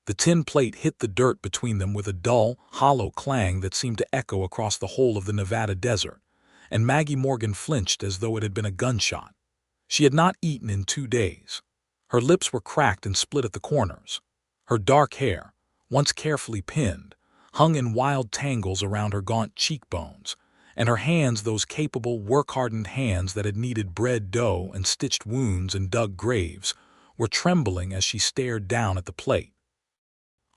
The tin plate hit the dirt between them with a dull, hollow clang that seemed to echo across the whole of the Nevada desert, and Maggie Morgan flinched as though it had been a gunshot. She had not eaten in 2 days. Her lips were cracked and split at the corners. Her dark hair, once carefully pinned, hung in wild tangles around her gaunt cheekbones, and her hands, those capable, work-hardened hands that had kneaded bread dough and stitched wounds and dug graves, were trembling as she stared down at the plate.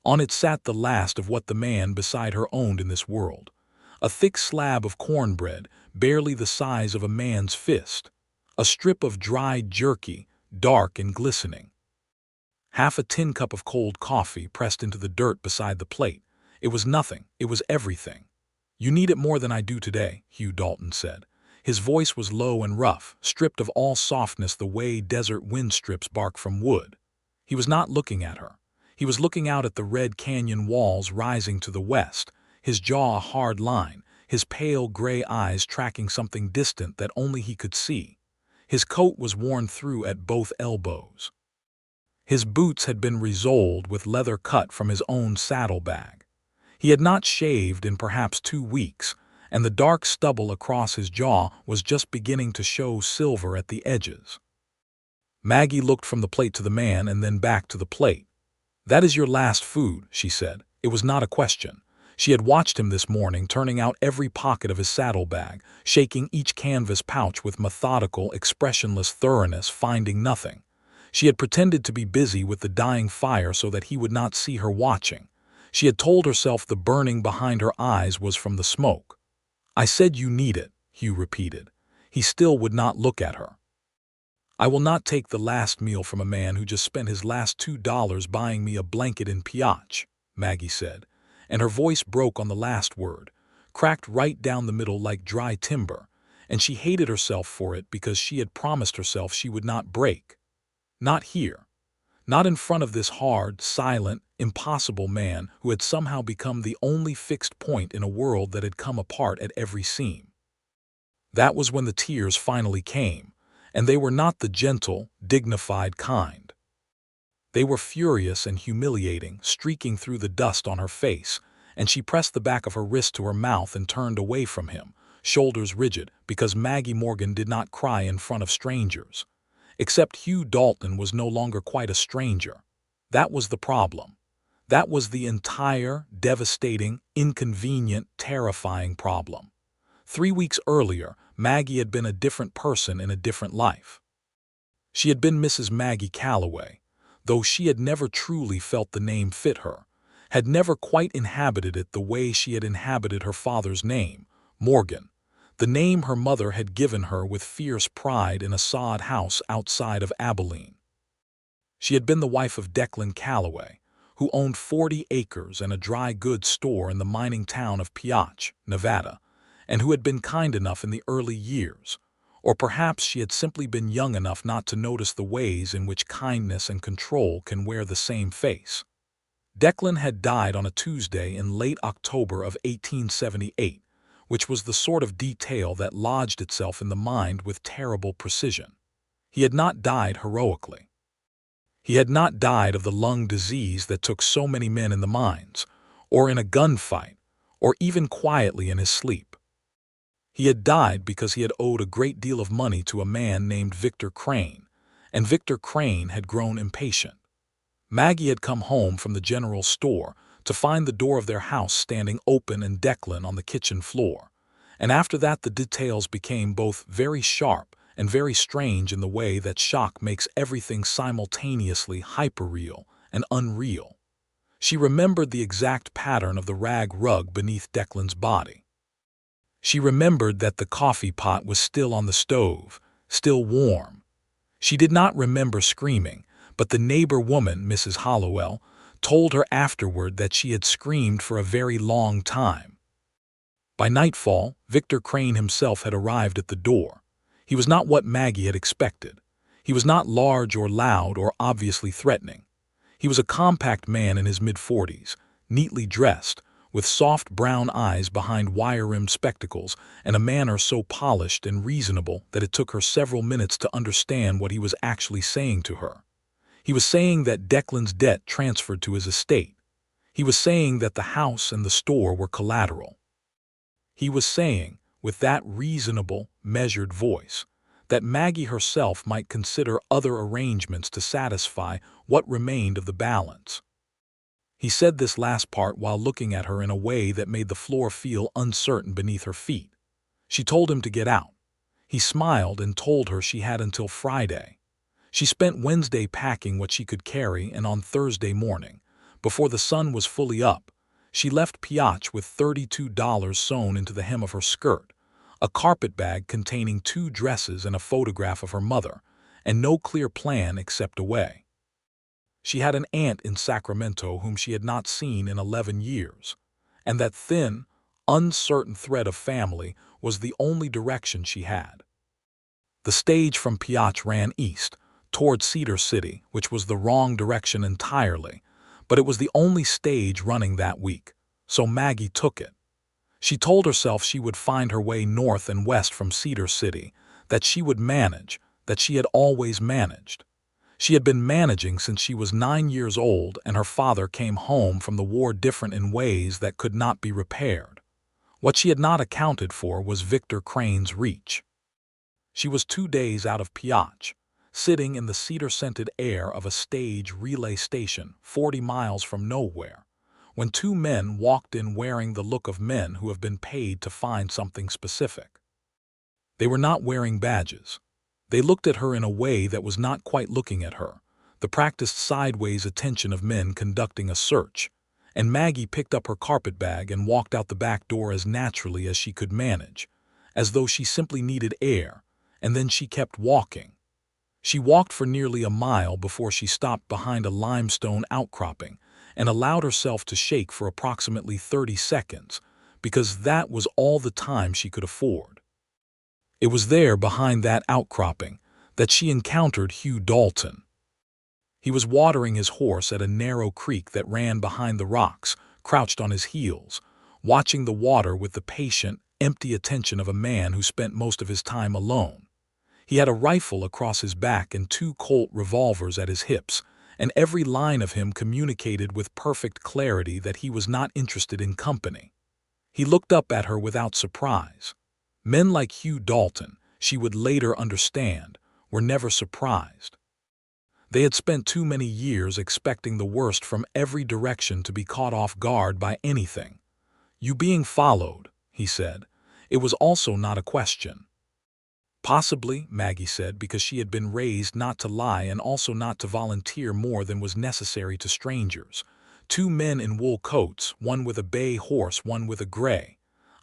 On it sat the last of what the man beside her owned in this world, a thick slab of cornbread barely the size of a man's fist, a strip of dried jerky, dark and glistening. Half a tin cup of cold coffee pressed into the dirt beside the plate. It was nothing, it was everything. "You need it more than I do today," Hugh Dalton said. His voice was low and rough, stripped of all softness the way desert wind strips bark from wood. He was not looking at her. He was looking out at the red canyon walls rising to the west, his jaw a hard line, his pale gray eyes tracking something distant that only he could see. His coat was worn through at both elbows. His boots had been resoled with leather cut from his own saddlebag. He had not shaved in perhaps 2 weeks, and the dark stubble across his jaw was just beginning to show silver at the edges. Maggie looked from the plate to the man and then back to the plate. "That is your last food," she said. It was not a question. She had watched him this morning, turning out every pocket of his saddlebag, shaking each canvas pouch with methodical, expressionless thoroughness, finding nothing. She had pretended to be busy with the dying fire so that he would not see her watching. She had told herself the burning behind her eyes was from the smoke. "I said you need it," Hugh repeated. He still would not look at her. "I will not take the last meal from a man who just spent his last $2 buying me a blanket in Piotch," Maggie said, and her voice broke on the last word, cracked right down the middle like dry timber, and she hated herself for it because she had promised herself she would not break. Not here. Not in front of this hard, silent, impossible man who had somehow become the only fixed point in a world that had come apart at every seam. That was when the tears finally came, and they were not the gentle, dignified kind. They were furious and humiliating, streaking through the dust on her face, and she pressed the back of her wrist to her mouth and turned away from him, shoulders rigid, because Maggie Morgan did not cry in front of strangers. Except Hugh Dalton was no longer quite a stranger. That was the problem. That was the entire, devastating, inconvenient, terrifying problem. 3 weeks earlier, Maggie had been a different person in a different life. She had been Mrs. Maggie Calloway, though she had never truly felt the name fit her, had never quite inhabited it the way she had inhabited her father's name, Morgan, the name her mother had given her with fierce pride in a sod house outside of Abilene. She had been the wife of Declan Calloway, who owned 40 acres and a dry goods store in the mining town of Piotch, Nevada, and who had been kind enough in the early years, or perhaps she had simply been young enough not to notice the ways in which kindness and control can wear the same face. Declan had died on a Tuesday in late October of 1878, which was the sort of detail that lodged itself in the mind with terrible precision. He had not died heroically. He had not died of the lung disease that took so many men in the mines, or in a gunfight, or even quietly in his sleep. He had died because he had owed a great deal of money to a man named Victor Crane, and Victor Crane had grown impatient. Maggie had come home from the general store to find the door of their house standing open and Declan on the kitchen floor, and after that the details became both very sharp and very strange in the way that shock makes everything simultaneously hyperreal and unreal. She remembered the exact pattern of the rag rug beneath Declan's body. She remembered that the coffee pot was still on the stove, still warm. She did not remember screaming, but the neighbor woman, Mrs. Hollowell, told her afterward that she had screamed for a very long time. By nightfall, Victor Crane himself had arrived at the door. He was not what Maggie had expected. He was not large or loud or obviously threatening. He was a compact man in his mid-40s, neatly dressed, with soft brown eyes behind wire-rimmed spectacles and a manner so polished and reasonable that it took her several minutes to understand what he was actually saying to her. He was saying that Declan's debt transferred to his estate. He was saying that the house and the store were collateral. He was saying, with that reasonable, measured voice, that Maggie herself might consider other arrangements to satisfy what remained of the balance. He said this last part while looking at her in a way that made the floor feel uncertain beneath her feet. She told him to get out. He smiled and told her she had until Friday. She spent Wednesday packing what she could carry, and on Thursday morning, before the sun was fully up, she left Piatch with $32 sewn into the hem of her skirt, a carpet bag containing 2 dresses and a photograph of her mother, and no clear plan except away. She had an aunt in Sacramento whom she had not seen in 11 years, and that thin, uncertain thread of family was the only direction she had. The stage from Piatch ran east, toward Cedar City, which was the wrong direction entirely, but it was the only stage running that week, so Maggie took it. She told herself she would find her way north and west from Cedar City, that she would manage, that she had always managed. She had been managing since she was 9 years old, and her father came home from the war different in ways that could not be repaired. What she had not accounted for was Victor Crane's reach. She was 2 days out of Piatch, sitting in the cedar-scented air of a stage relay station 40 miles from nowhere, when 2 men walked in wearing the look of men who have been paid to find something specific. They were not wearing badges. They looked at her in a way that was not quite looking at her, the practiced sideways attention of men conducting a search, and Maggie picked up her carpet bag and walked out the back door as naturally as she could manage, as though she simply needed air, and then she kept walking. She walked for nearly a mile before she stopped behind a limestone outcropping and allowed herself to shake for approximately 30 seconds, because that was all the time she could afford. It was there, behind that outcropping, that she encountered Hugh Dalton. He was watering his horse at a narrow creek that ran behind the rocks, crouched on his heels, watching the water with the patient, empty attention of a man who spent most of his time alone. He had a rifle across his back and 2 Colt revolvers at his hips, and every line of him communicated with perfect clarity that he was not interested in company. He looked up at her without surprise. Men like Hugh Dalton, she would later understand, were never surprised. They had spent too many years expecting the worst from every direction to be caught off guard by anything. "You being followed," he said. It was also not a question. "Possibly," Maggie said, because she had been raised not to lie and also not to volunteer more than was necessary to strangers. 2 men in wool coats, one with a bay horse, one with a gray.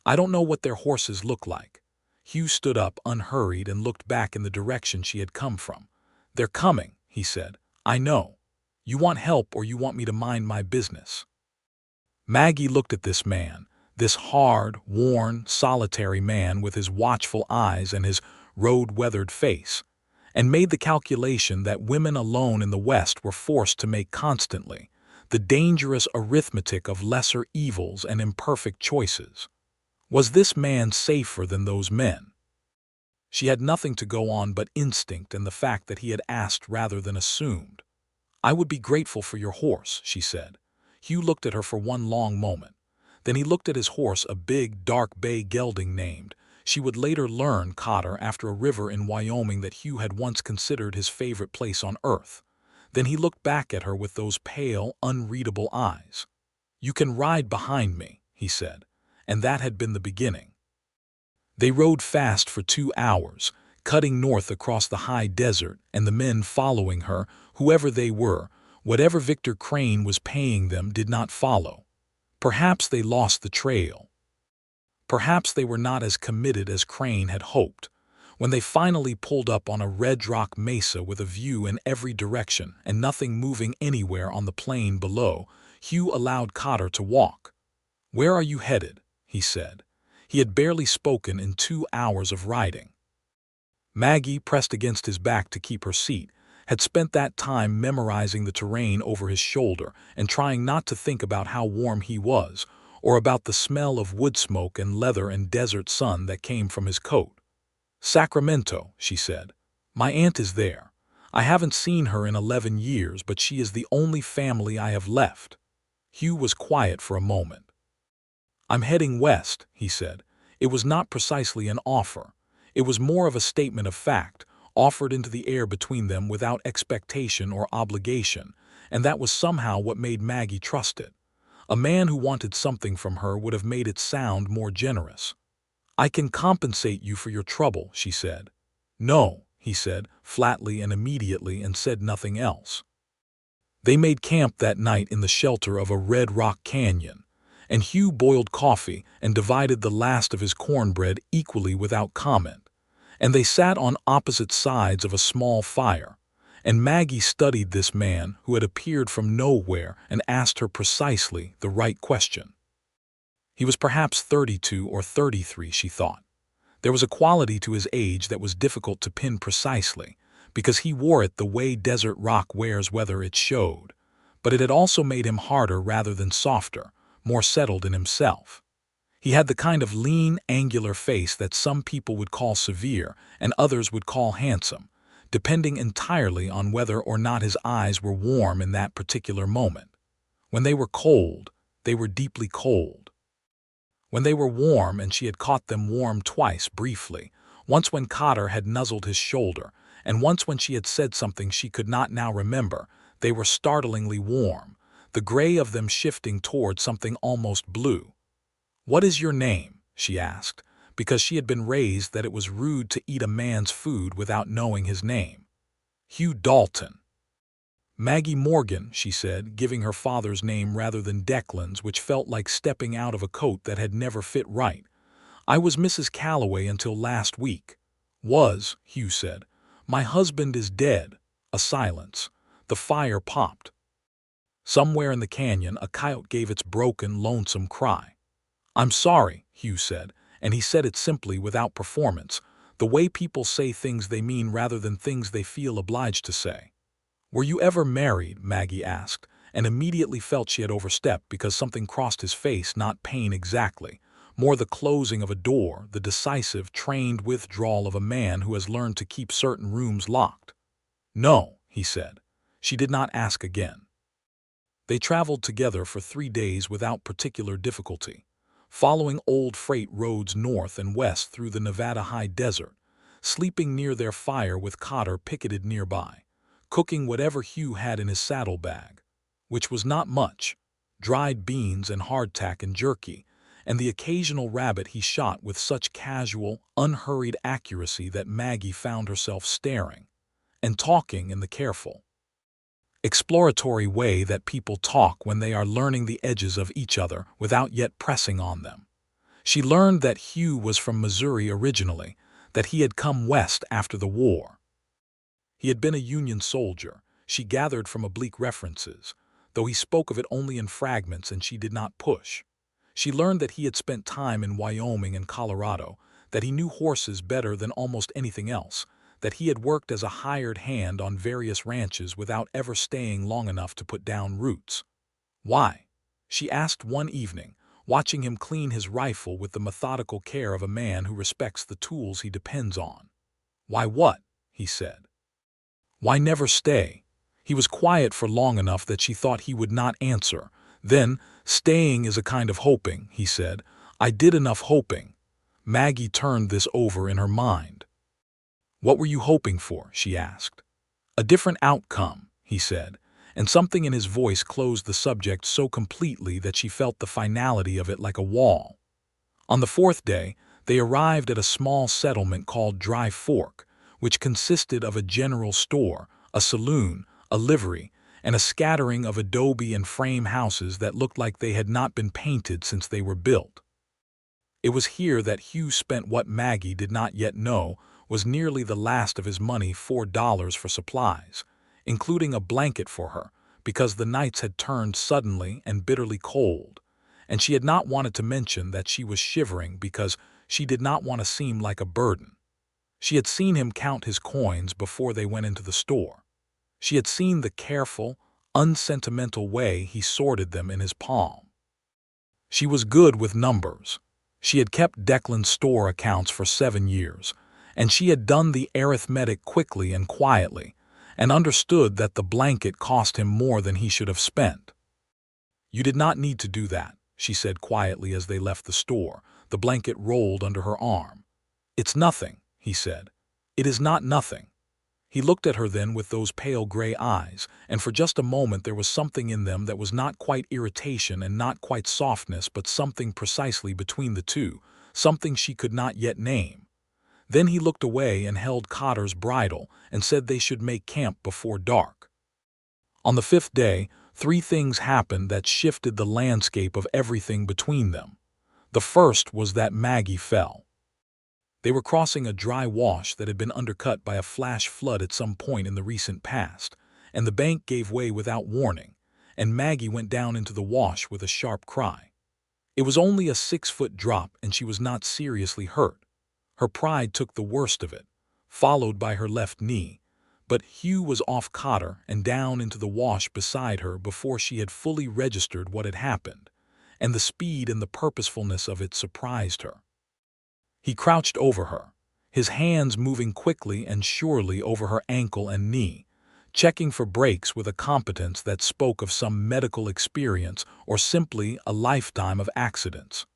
"I don't know what their horses look like." Hugh stood up unhurried and looked back in the direction she had come from. "They're coming," he said. "I know. You want help or you want me to mind my business?" Maggie looked at this man, this hard, worn, solitary man with his watchful eyes and his road-weathered face, and made the calculation that women alone in the West were forced to make constantly, the dangerous arithmetic of lesser evils and imperfect choices. Was this man safer than those men? She had nothing to go on but instinct and the fact that he had asked rather than assumed. "I would be grateful for your horse," she said. Hugh looked at her for one long moment. Then he looked at his horse, a big, dark bay gelding named, she would later learn, Cotter, after a river in Wyoming that Hugh had once considered his favorite place on earth. Then he looked back at her with those pale, unreadable eyes. "You can ride behind me," he said, and that had been the beginning. They rode fast for 2 hours, cutting north across the high desert, and the men following her, whoever they were, whatever Victor Crane was paying them, did not follow. Perhaps they lost the trail. Perhaps they were not as committed as Crane had hoped. When they finally pulled up on a red rock mesa with a view in every direction and nothing moving anywhere on the plain below, Hugh allowed Cotter to walk. "Where are you headed?" he said. He had barely spoken in 2 hours of riding. Maggie, pressed against his back to keep her seat, had spent that time memorizing the terrain over his shoulder and trying not to think about how warm he was, or about the smell of wood smoke and leather and desert sun that came from his coat. "Sacramento," she said. "My aunt is there. I haven't seen her in 11 years, but she is the only family I have left." Hugh was quiet for a moment. "I'm heading west," he said. It was not precisely an offer. It was more of a statement of fact, offered into the air between them without expectation or obligation, and that was somehow what made Maggie trust it. A man who wanted something from her would have made it sound more generous. "I can compensate you for your trouble," she said. "No," he said, flatly and immediately, and said nothing else. They made camp that night in the shelter of a red rock canyon, and Hugh boiled coffee and divided the last of his cornbread equally without comment, and they sat on opposite sides of a small fire, and Maggie studied this man who had appeared from nowhere and asked her precisely the right question. He was perhaps 32 or 33, she thought. There was a quality to his age that was difficult to pin precisely, because he wore it the way desert rock wears whether it showed, but it had also made him harder rather than softer, more settled in himself. He had the kind of lean, angular face that some people would call severe and others would call handsome, depending entirely on whether or not his eyes were warm in that particular moment. When they were cold, they were deeply cold. When they were warm, and she had caught them warm twice briefly, once when Cotter had nuzzled his shoulder, and once when she had said something she could not now remember, they were startlingly warm, the gray of them shifting toward something almost blue. "What is your name?" she asked, because she had been raised that it was rude to eat a man's food without knowing his name. "Hugh Dalton." "Maggie Morgan," she said, giving her father's name rather than Declan's, which felt like stepping out of a coat that had never fit right. "I was Mrs. Calloway until last week." "Was," Hugh said. "My husband is dead." A silence. The fire popped. Somewhere in the canyon, a coyote gave its broken, lonesome cry. "I'm sorry," Hugh said, and he said it simply, without performance, the way people say things they mean rather than things they feel obliged to say. "Were you ever married?" Maggie asked, and immediately felt she had overstepped because something crossed his face, not pain exactly, more the closing of a door, the decisive, trained withdrawal of a man who has learned to keep certain rooms locked. "No," he said. She did not ask again. They traveled together for 3 days without particular difficulty, following old freight roads north and west through the Nevada high desert, sleeping near their fire with Cotter picketed nearby, cooking whatever Hugh had in his saddlebag, which was not much, dried beans and hardtack and jerky, and the occasional rabbit he shot with such casual, unhurried accuracy that Maggie found herself staring, and talking in the careful, exploratory way that people talk when they are learning the edges of each other without yet pressing on them. She learned that Hugh was from Missouri originally, that he had come west after the war. He had been a Union soldier, she gathered from oblique references, though he spoke of it only in fragments and she did not push. She learned that he had spent time in Wyoming and Colorado, that he knew horses better than almost anything else, that he had worked as a hired hand on various ranches without ever staying long enough to put down roots. "Why?" she asked one evening, watching him clean his rifle with the methodical care of a man who respects the tools he depends on. "Why what?" he said. "Why never stay?" He was quiet for long enough that she thought he would not answer. Then, "Staying is a kind of hoping," he said. "I did enough hoping." Maggie turned this over in her mind. "What were you hoping for?" she asked. "A different outcome," he said, and something in his voice closed the subject so completely that she felt the finality of it like a wall. On the 4th day, they arrived at a small settlement called Dry Fork, which consisted of a general store, a saloon, a livery, and a scattering of adobe and frame houses that looked like they had not been painted since they were built. It was here that Hugh spent what Maggie did not yet know was nearly the last of his money, $4 for supplies, including a blanket for her, because the nights had turned suddenly and bitterly cold, and she had not wanted to mention that she was shivering because she did not want to seem like a burden. She had seen him count his coins before they went into the store. She had seen the careful, unsentimental way he sorted them in his palm. She was good with numbers. She had kept Declan's store accounts for 7 years, and she had done the arithmetic quickly and quietly, and understood that the blanket cost him more than he should have spent. "You did not need to do that," she said quietly as they left the store, the blanket rolled under her arm. "It's nothing," he said. "It is not nothing." He looked at her then with those pale gray eyes, and for just a moment there was something in them that was not quite irritation and not quite softness, but something precisely between the two, something she could not yet name. Then he looked away and held Cotter's bridle and said they should make camp before dark. On the 5th day, 3 things happened that shifted the landscape of everything between them. The first was that Maggie fell. They were crossing a dry wash that had been undercut by a flash flood at some point in the recent past, and the bank gave way without warning, and Maggie went down into the wash with a sharp cry. It was only a 6-foot drop, and she was not seriously hurt. Her pride took the worst of it, followed by her left knee, but Hugh was off Cotter and down into the wash beside her before she had fully registered what had happened, and the speed and the purposefulness of it surprised her. He crouched over her, his hands moving quickly and surely over her ankle and knee, checking for breaks with a competence that spoke of some medical experience or simply a lifetime of accidents.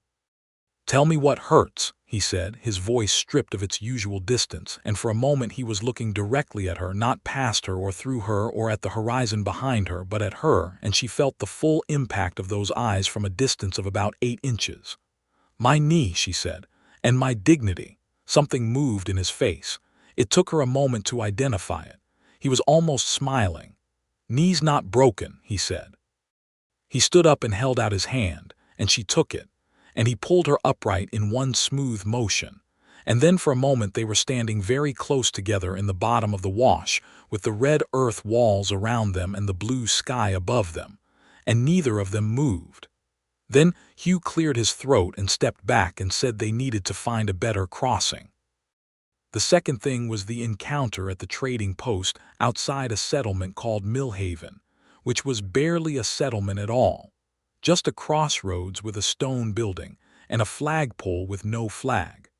"Tell me what hurts," he said, his voice stripped of its usual distance, and for a moment he was looking directly at her, not past her or through her or at the horizon behind her, but at her, and she felt the full impact of those eyes from a distance of about 8 inches. "My knee," she said, "and my dignity." Something moved in his face. It took her a moment to identify it. He was almost smiling. "Knee's not broken," he said. He stood up and held out his hand, and she took it, and he pulled her upright in one smooth motion. And then for a moment they were standing very close together in the bottom of the wash, with the red earth walls around them and the blue sky above them, and neither of them moved. Then Hugh cleared his throat and stepped back and said they needed to find a better crossing. The second thing was the encounter at the trading post outside a settlement called Millhaven, which was barely a settlement at all, just a crossroads with a stone building and a flagpole with no flag.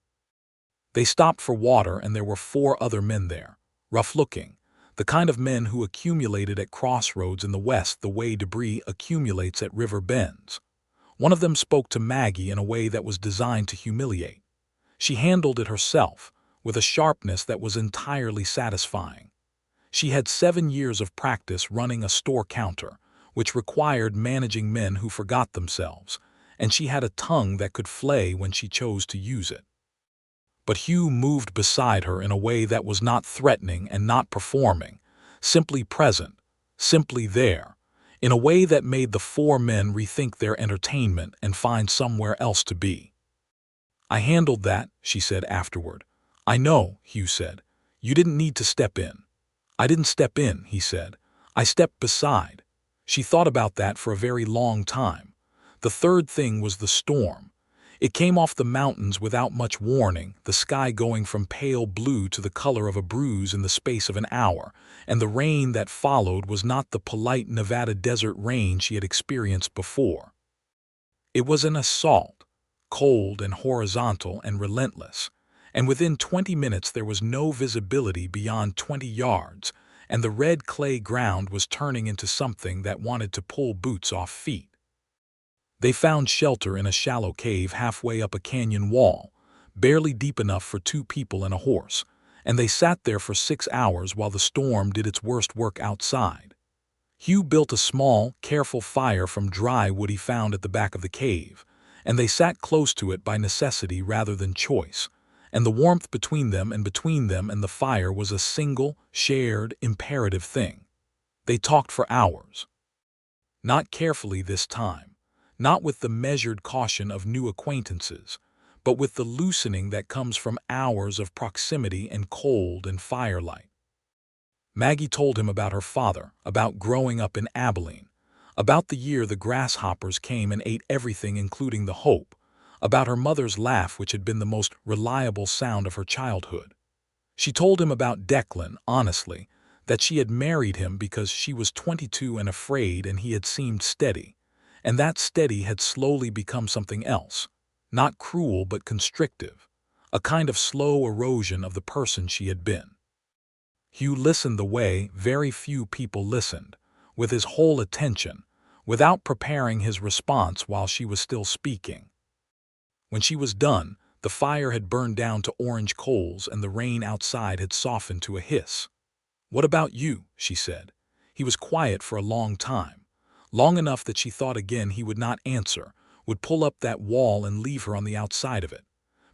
They stopped for water, and there were 4 other men there, rough-looking, the kind of men who accumulated at crossroads in the West the way debris accumulates at river bends. One of them spoke to Maggie in a way that was designed to humiliate. She handled it herself, with a sharpness that was entirely satisfying. She had 7 years of practice running a store counter, which required managing men who forgot themselves, and she had a tongue that could flay when she chose to use it. But Hugh moved beside her in a way that was not threatening and not performing, simply present, simply there, in a way that made the 4 men rethink their entertainment and find somewhere else to be. "I handled that," she said afterward. "I know," Hugh said. "You didn't need to step in." "I didn't step in," he said. "I stepped beside." She thought about that for a very long time. The third thing was the storm. It came off the mountains without much warning, the sky going from pale blue to the color of a bruise in the space of an hour, and the rain that followed was not the polite Nevada desert rain she had experienced before. It was an assault, cold and horizontal and relentless, and within 20 minutes there was no visibility beyond 20 yards, and the red clay ground was turning into something that wanted to pull boots off feet. They found shelter in a shallow cave halfway up a canyon wall, barely deep enough for 2 people and a horse, and they sat there for 6 hours while the storm did its worst work outside. Hugh built a small, careful fire from dry wood he found at the back of the cave, and they sat close to it by necessity rather than choice, and the warmth between them and the fire was a single, shared, imperative thing. They talked for hours. Not carefully this time. Not with the measured caution of new acquaintances, but with the loosening that comes from hours of proximity and cold and firelight. Maggie told him about her father, about growing up in Abilene, about the year the grasshoppers came and ate everything including the hope, about her mother's laugh which had been the most reliable sound of her childhood. She told him about Declan, honestly, that she had married him because she was 22 and afraid and he had seemed steady. And that steady had slowly become something else, not cruel but constrictive, a kind of slow erosion of the person she had been. Hugh listened the way very few people listened, with his whole attention, without preparing his response while she was still speaking. When she was done, the fire had burned down to orange coals and the rain outside had softened to a hiss. "What about you?" she said. He was quiet for a long time, long enough that she thought again he would not answer, would pull up that wall and leave her on the outside of it.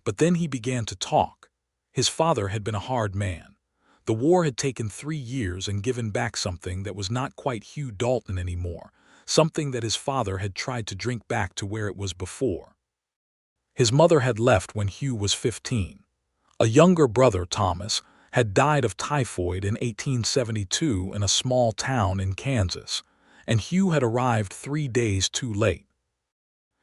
But then he began to talk. His father had been a hard man. The war had taken 3 years and given back something that was not quite Hugh Dalton anymore, something that his father had tried to drink back to where it was before. His mother had left when Hugh was 15. A younger brother, Thomas, had died of typhoid in 1872 in a small town in Kansas, and Hugh had arrived 3 days too late.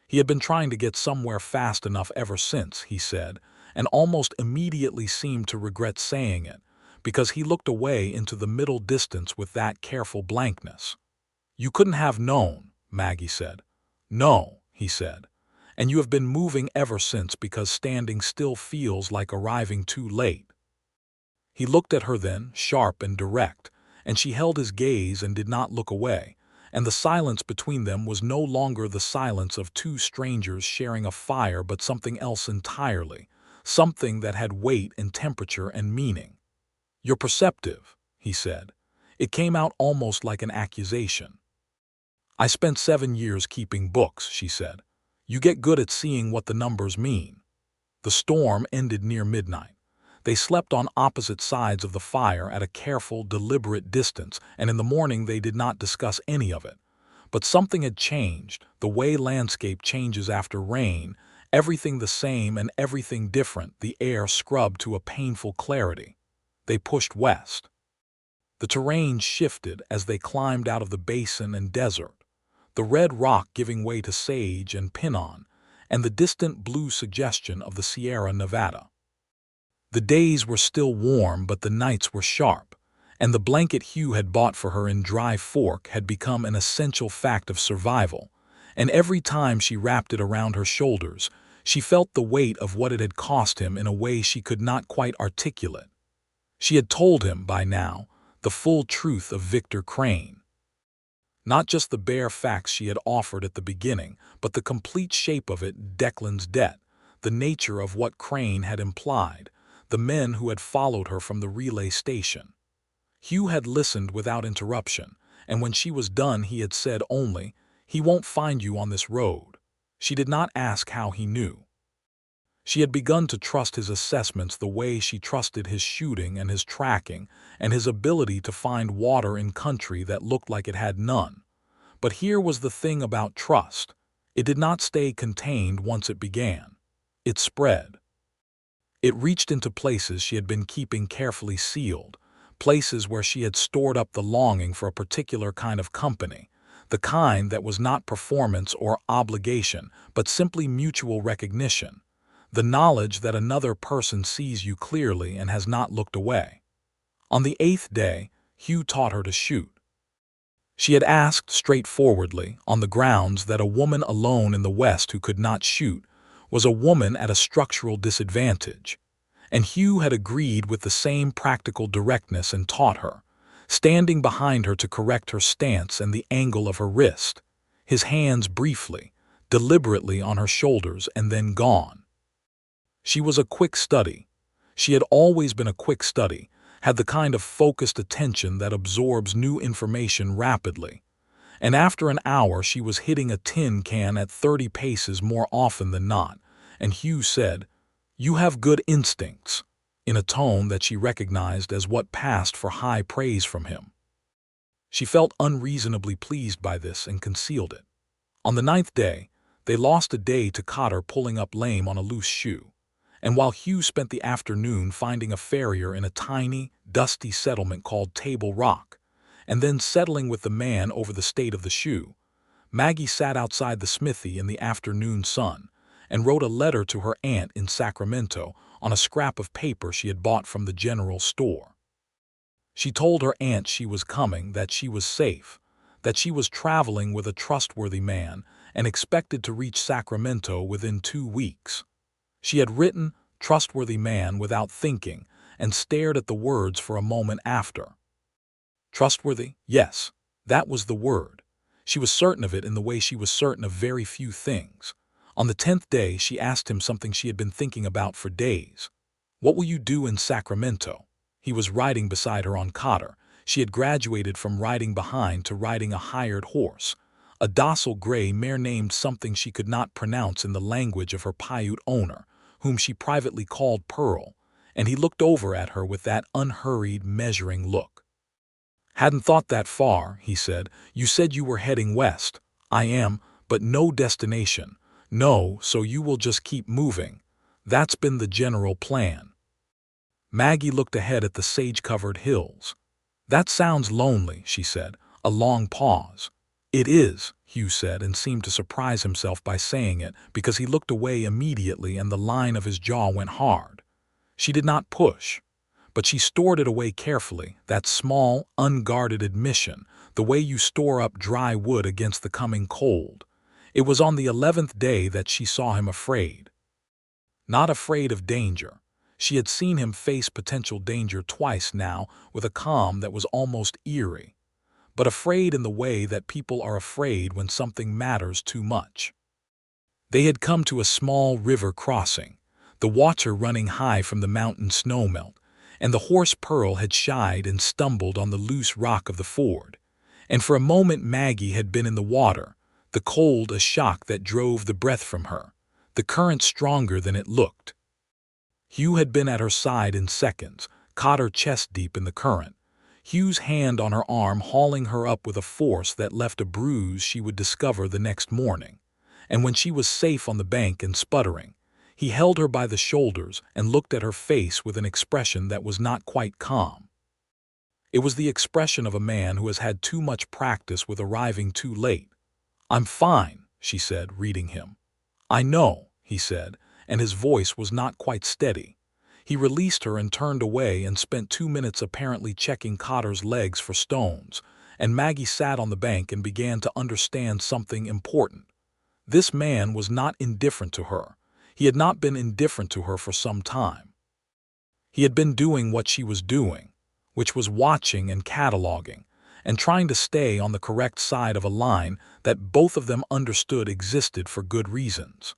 He had been trying to get somewhere fast enough ever since, he said, and almost immediately seemed to regret saying it, because he looked away into the middle distance with that careful blankness. "You couldn't have known," Maggie said. "No," he said. "And you have been moving ever since because standing still feels like arriving too late." He looked at her then, sharp and direct, and she held his gaze and did not look away, and the silence between them was no longer the silence of two strangers sharing a fire but something else entirely, something that had weight and temperature and meaning. "You're perceptive," he said. It came out almost like an accusation. "I spent 7 years keeping books," she said. "You get good at seeing what the numbers mean." The storm ended near midnight. They slept on opposite sides of the fire at a careful, deliberate distance, and in the morning they did not discuss any of it. But something had changed, the way landscape changes after rain, everything the same and everything different, the air scrubbed to a painful clarity. They pushed west. The terrain shifted as they climbed out of the basin and desert, the red rock giving way to sage and pinon, and the distant blue suggestion of the Sierra Nevada. The days were still warm, but the nights were sharp, and the blanket Hugh had bought for her in Dry Fork had become an essential fact of survival, and every time she wrapped it around her shoulders, she felt the weight of what it had cost him in a way she could not quite articulate. She had told him, by now, the full truth of Victor Crane. Not just the bare facts she had offered at the beginning, but the complete shape of it, Declan's debt, the nature of what Crane had implied, the men who had followed her from the relay station. Hugh had listened without interruption, and when she was done he had said only, "He won't find you on this road." She did not ask how he knew. She had begun to trust his assessments the way she trusted his shooting and his tracking and his ability to find water in country that looked like it had none. But here was the thing about trust. It did not stay contained once it began. It spread. It reached into places she had been keeping carefully sealed, places where she had stored up the longing for a particular kind of company, the kind that was not performance or obligation, but simply mutual recognition, the knowledge that another person sees you clearly and has not looked away. On the 8th day, Hugh taught her to shoot. She had asked straightforwardly, on the grounds that a woman alone in the West who could not shoot was a woman at a structural disadvantage, and Hugh had agreed with the same practical directness and taught her, standing behind her to correct her stance and the angle of her wrist, his hands briefly, deliberately on her shoulders and then gone. She was a quick study. She had always been a quick study, had the kind of focused attention that absorbs new information rapidly. And after an hour she was hitting a tin can at 30 paces more often than not, and Hugh said, "You have good instincts," in a tone that she recognized as what passed for high praise from him. She felt unreasonably pleased by this and concealed it. On the 9th day, they lost a day to Cotter pulling up lame on a loose shoe, and while Hugh spent the afternoon finding a farrier in a tiny, dusty settlement called Table Rock, and then settling with the man over the state of the shoe, Maggie sat outside the smithy in the afternoon sun and wrote a letter to her aunt in Sacramento on a scrap of paper she had bought from the general store. She told her aunt she was coming, that she was safe, that she was traveling with a trustworthy man and expected to reach Sacramento within 2 weeks. She had written "trustworthy man" without thinking, and stared at the words for a moment after. Trustworthy? Yes, that was the word. She was certain of it in the way she was certain of very few things. On the 10th day, she asked him something she had been thinking about for days. "What will you do in Sacramento?" He was riding beside her on Cotter. She had graduated from riding behind to riding a hired horse, a docile gray mare named something she could not pronounce in the language of her Paiute owner, whom she privately called Pearl, and he looked over at her with that unhurried, measuring look. "Hadn't thought that far," he said. "You said you were heading west." "I am, but no destination." "No, so you will just keep moving." "That's been the general plan." Maggie looked ahead at the sage-covered hills. "That sounds lonely," she said. A long pause. "It is," Hugh said, and seemed to surprise himself by saying it, because he looked away immediately and the line of his jaw went hard. She did not push, but she stored it away carefully, that small, unguarded admission, the way you store up dry wood against the coming cold. It was on the 11th day that she saw him afraid. Not afraid of danger. She had seen him face potential danger twice now with a calm that was almost eerie, but afraid in the way that people are afraid when something matters too much. They had come to a small river crossing, the water running high from the mountain snowmelt, and the horse Pearl had shied and stumbled on the loose rock of the ford. And for a moment Maggie had been in the water, the cold a shock that drove the breath from her, the current stronger than it looked. Hugh had been at her side in seconds, caught her chest-deep in the current, Hugh's hand on her arm hauling her up with a force that left a bruise she would discover the next morning. And when she was safe on the bank and sputtering, he held her by the shoulders and looked at her face with an expression that was not quite calm. It was the expression of a man who has had too much practice with arriving too late. "I'm fine," she said, reading him. "I know," he said, and his voice was not quite steady. He released her and turned away and spent 2 minutes apparently checking Cotter's legs for stones, and Maggie sat on the bank and began to understand something important. This man was not indifferent to her. He had not been indifferent to her for some time. He had been doing what she was doing, which was watching and cataloging, and trying to stay on the correct side of a line that both of them understood existed for good reasons.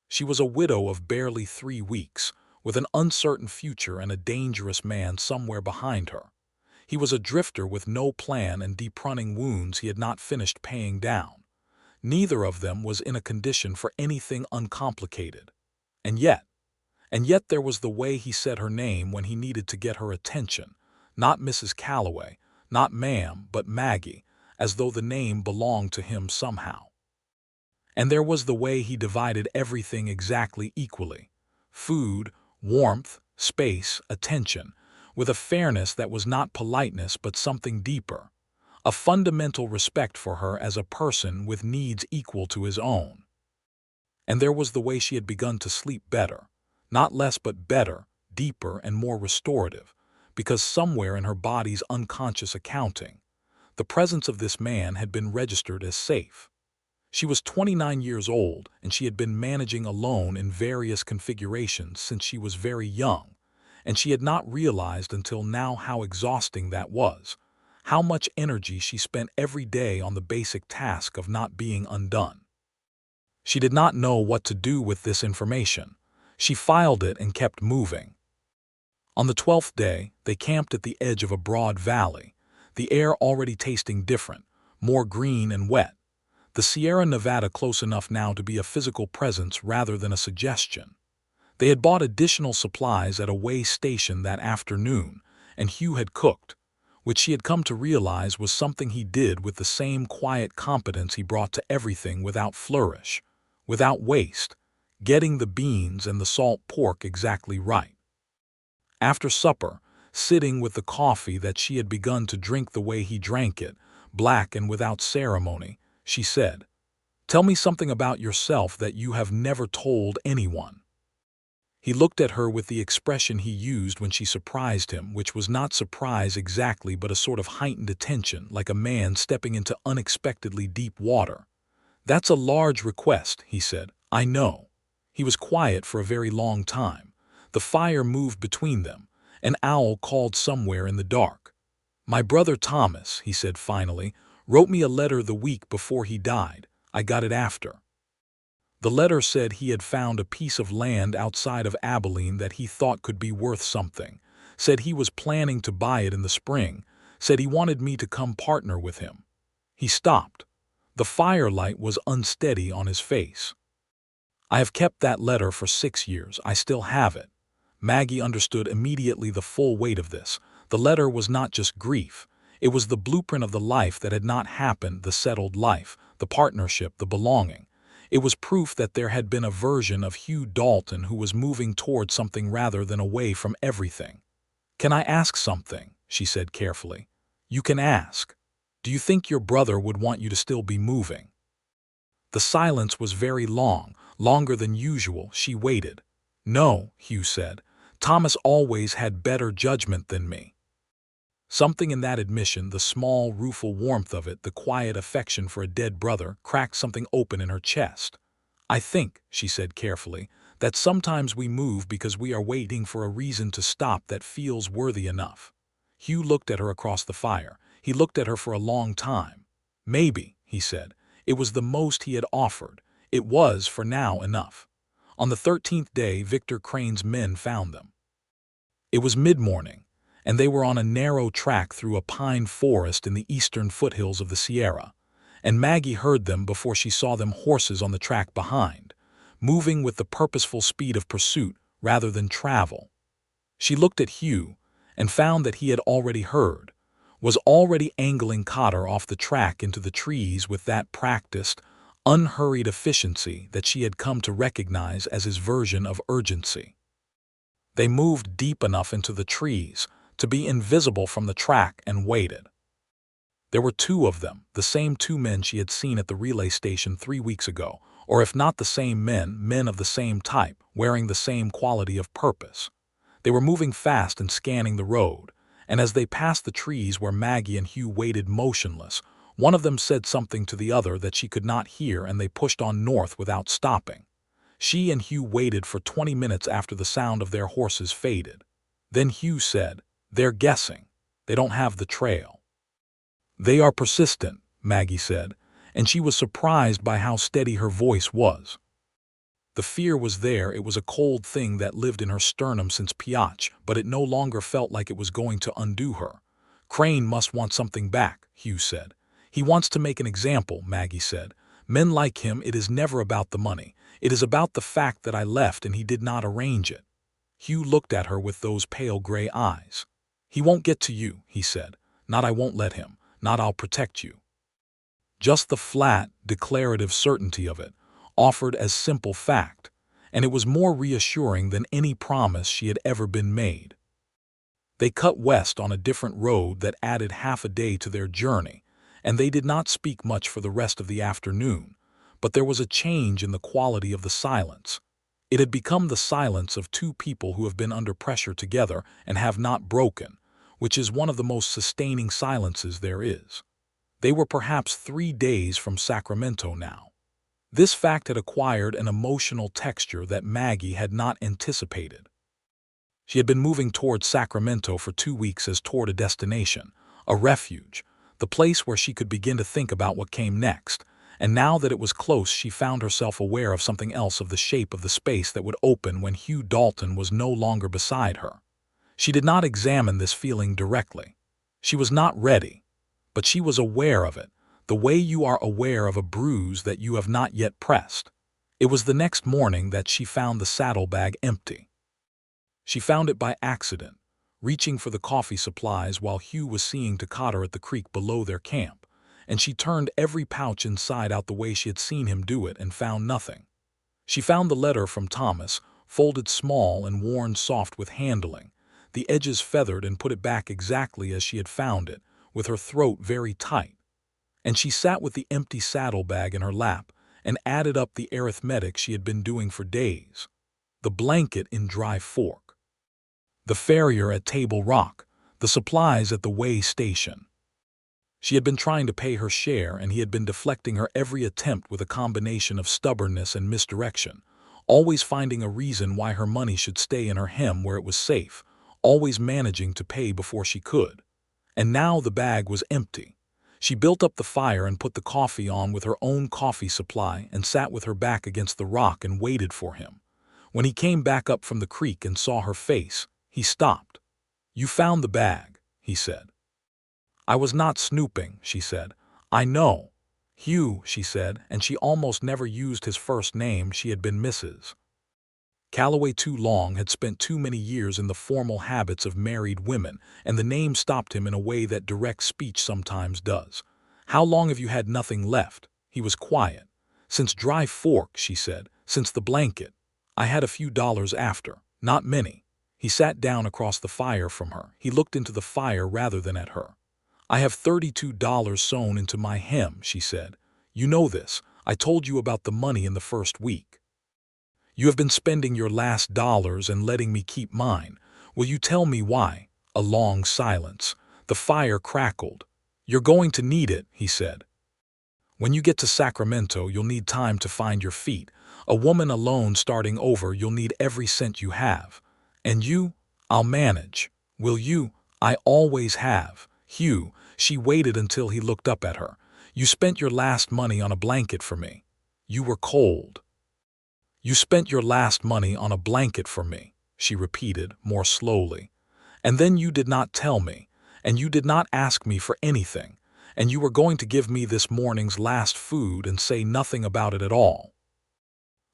She was a widow of barely 3 weeks, with an uncertain future and a dangerous man somewhere behind her. He was a drifter with no plan and deep running wounds he had not finished paying down. Neither of them was in a condition for anything uncomplicated. And yet there was the way he said her name when he needed to get her attention. Not Mrs. Calloway, not ma'am, but Maggie, as though the name belonged to him somehow. And there was the way he divided everything exactly equally. Food, warmth, space, attention, with a fairness that was not politeness but something deeper. A fundamental respect for her as a person with needs equal to his own. And there was the way she had begun to sleep better, not less but better, deeper and more restorative, because somewhere in her body's unconscious accounting, the presence of this man had been registered as safe. She was 29 years old, and she had been managing alone in various configurations since she was very young, and she had not realized until now how exhausting that was, how much energy she spent every day on the basic task of not being undone. She did not know what to do with this information. She filed it and kept moving. On the 12th day, they camped at the edge of a broad valley, the air already tasting different, more green and wet. The Sierra Nevada close enough now to be a physical presence rather than a suggestion. They had bought additional supplies at a way station that afternoon, and Hugh had cooked, which she had come to realize was something he did with the same quiet competence he brought to everything, without flourish, without waste, getting the beans and the salt pork exactly right. After supper, sitting with the coffee that she had begun to drink the way he drank it, black and without ceremony, she said, "Tell me something about yourself that you have never told anyone." He looked at her with the expression he used when she surprised him, which was not surprise exactly but a sort of heightened attention, like a man stepping into unexpectedly deep water. "That's a large request," he said. "I know." He was quiet for a very long time. The fire moved between them, An owl called somewhere in the dark. "My brother Thomas," he said finally, "wrote me a letter the week before he died. I got it after." The letter said he had found a piece of land outside of Abilene that he thought could be worth something, said he was planning to buy it in the spring, said he wanted me to come partner with him. He stopped. The firelight was unsteady on his face. "I have kept that letter for 6 years. I still have it." Maggie understood immediately the full weight of this. The letter was not just grief. It was the blueprint of the life that had not happened, the settled life, the partnership, the belonging. It was proof that there had been a version of Hugh Dalton who was moving toward something rather than away from everything. "Can I ask something?" she said carefully. "You can ask. Do you think your brother would want you to still be moving?" The silence was very long, longer than usual. She waited. "No," Hugh said. "Thomas always had better judgment than me." Something in that admission, the small, rueful warmth of it, the quiet affection for a dead brother, cracked something open in her chest. "I think," she said carefully, "that sometimes we move because we are waiting for a reason to stop that feels worthy enough." Hugh looked at her across the fire. He looked at her for a long time. "Maybe," he said. It was the most he had offered. It was, for now, enough. On the 13th day, Victor Crane's men found them. It was mid-morning, and they were on a narrow track through a pine forest in the eastern foothills of the Sierra, and Maggie heard them before she saw them, horses on the track behind, moving with the purposeful speed of pursuit rather than travel. She looked at Hugh and found that he had already heard, was already angling Cotter off the track into the trees with that practiced, unhurried efficiency that she had come to recognize as his version of urgency. They moved deep enough into the trees to be invisible from the track and waited. There were 2 of them, the same 2 men she had seen at the relay station 3 weeks ago, or if not the same men, men of the same type, wearing the same quality of purpose. They were moving fast and scanning the road, and as they passed the trees where Maggie and Hugh waited motionless, one of them said something to the other that she could not hear, and they pushed on north without stopping. She and Hugh waited for 20 minutes after the sound of their horses faded. Then Hugh said, "They're guessing. They don't have the trail." "They are persistent," Maggie said, and she was surprised by how steady her voice was. The fear was there. It was a cold thing that lived in her sternum since Piotch, but it no longer felt like it was going to undo her. "Crane must want something back," Hugh said. "He wants to make an example," Maggie said. "Men like him, it is never about the money. It is about the fact that I left and he did not arrange it." Hugh looked at her with those pale gray eyes. "He won't get to you," he said. "Not I won't let him. Not I'll protect you." Just the flat, declarative certainty of it, offered as simple fact, and it was more reassuring than any promise she had ever been made. They cut west on a different road that added half a day to their journey, and they did not speak much for the rest of the afternoon, but there was a change in the quality of the silence. It had become the silence of 2 people who have been under pressure together and have not broken, which is one of the most sustaining silences there is. They were perhaps 3 days from Sacramento now. This fact had acquired an emotional texture that Maggie had not anticipated. She had been moving toward Sacramento for 2 weeks as toward a destination, a refuge, the place where she could begin to think about what came next, and now that it was close she found herself aware of something else, of the shape of the space that would open when Hugh Dalton was no longer beside her. She did not examine this feeling directly. She was not ready, but she was aware of it, the way you are aware of a bruise that you have not yet pressed. It was the next morning that she found the saddlebag empty. She found it by accident, reaching for the coffee supplies while Hugh was seeing to Cotter at the creek below their camp, and she turned every pouch inside out the way she had seen him do it and found nothing. She found the letter from Thomas, folded small and worn soft with handling, the edges feathered, and put it back exactly as she had found it, with her throat very tight. And she sat with the empty saddlebag in her lap and added up the arithmetic she had been doing for days. The blanket in Dry Fork, the farrier at Table Rock, the supplies at the way station. She had been trying to pay her share, and he had been deflecting her every attempt with a combination of stubbornness and misdirection, always finding a reason why her money should stay in her hem where it was safe, always managing to pay before she could. And now the bag was empty. She built up the fire and put the coffee on with her own coffee supply and sat with her back against the rock and waited for him. When he came back up from the creek and saw her face, he stopped. "You found the bag," he said. "I was not snooping," she said. "I know." "Hugh," she said, and she almost never used his first name. She had been Mrs. Calloway too long, had spent too many years in the formal habits of married women, and the name stopped him in a way that direct speech sometimes does. "How long have you had nothing left?" He was quiet. "Since Dry Fork," she said. "Since the blanket. I had a few dollars after. Not many." He sat down across the fire from her. He looked into the fire rather than at her. "I have $32 sewn into my hem," she said. "You know this. I told you about the money in the first week. You have been spending your last dollars and letting me keep mine. Will you tell me why?" A long silence. The fire crackled. "You're going to need it," he said. "When you get to Sacramento, you'll need time to find your feet. A woman alone starting over, you'll need every cent you have. And you? I'll manage. Will you? I always have." "Hugh," she waited until he looked up at her. "You spent your last money on a blanket for me. You were cold." "You spent your last money on a blanket for me," she repeated, more slowly. "And then you did not tell me, and you did not ask me for anything, and you were going to give me this morning's last food and say nothing about it at all."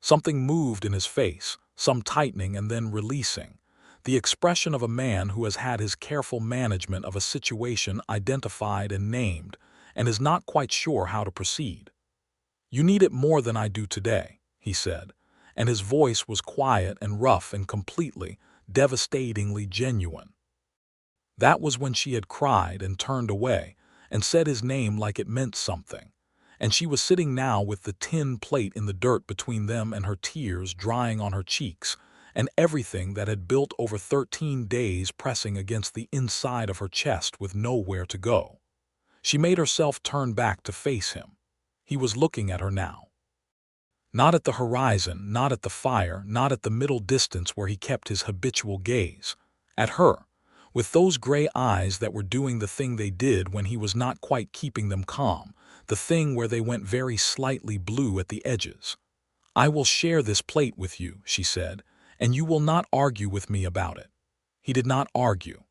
Something moved in his face, some tightening and then releasing, the expression of a man who has had his careful management of a situation identified and named, and is not quite sure how to proceed. "You need it more than I do today," he said, and his voice was quiet and rough and completely, devastatingly genuine. That was when she had cried and turned away and said his name like it meant something, and she was sitting now with the tin plate in the dirt between them and her tears drying on her cheeks, and everything that had built over 13 days pressing against the inside of her chest with nowhere to go. She made herself turn back to face him. He was looking at her now. Not at the horizon, not at the fire, not at the middle distance where he kept his habitual gaze. At her, with those gray eyes that were doing the thing they did when he was not quite keeping them calm, the thing where they went very slightly blue at the edges. "I will share this plate with you," she said, "and you will not argue with me about it." He did not argue.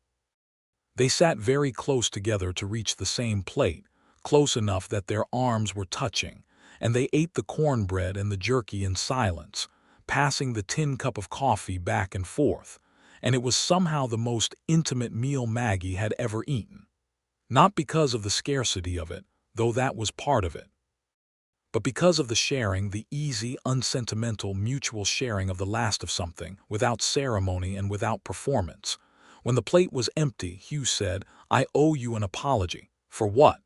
They sat very close together to reach the same plate, close enough that their arms were touching, and they ate the cornbread and the jerky in silence, passing the tin cup of coffee back and forth, and it was somehow the most intimate meal Maggie had ever eaten. Not because of the scarcity of it, though that was part of it, but because of the sharing, the easy, unsentimental, mutual sharing of the last of something, without ceremony and without performance. When the plate was empty, Hugh said, "I owe you an apology." "For what?"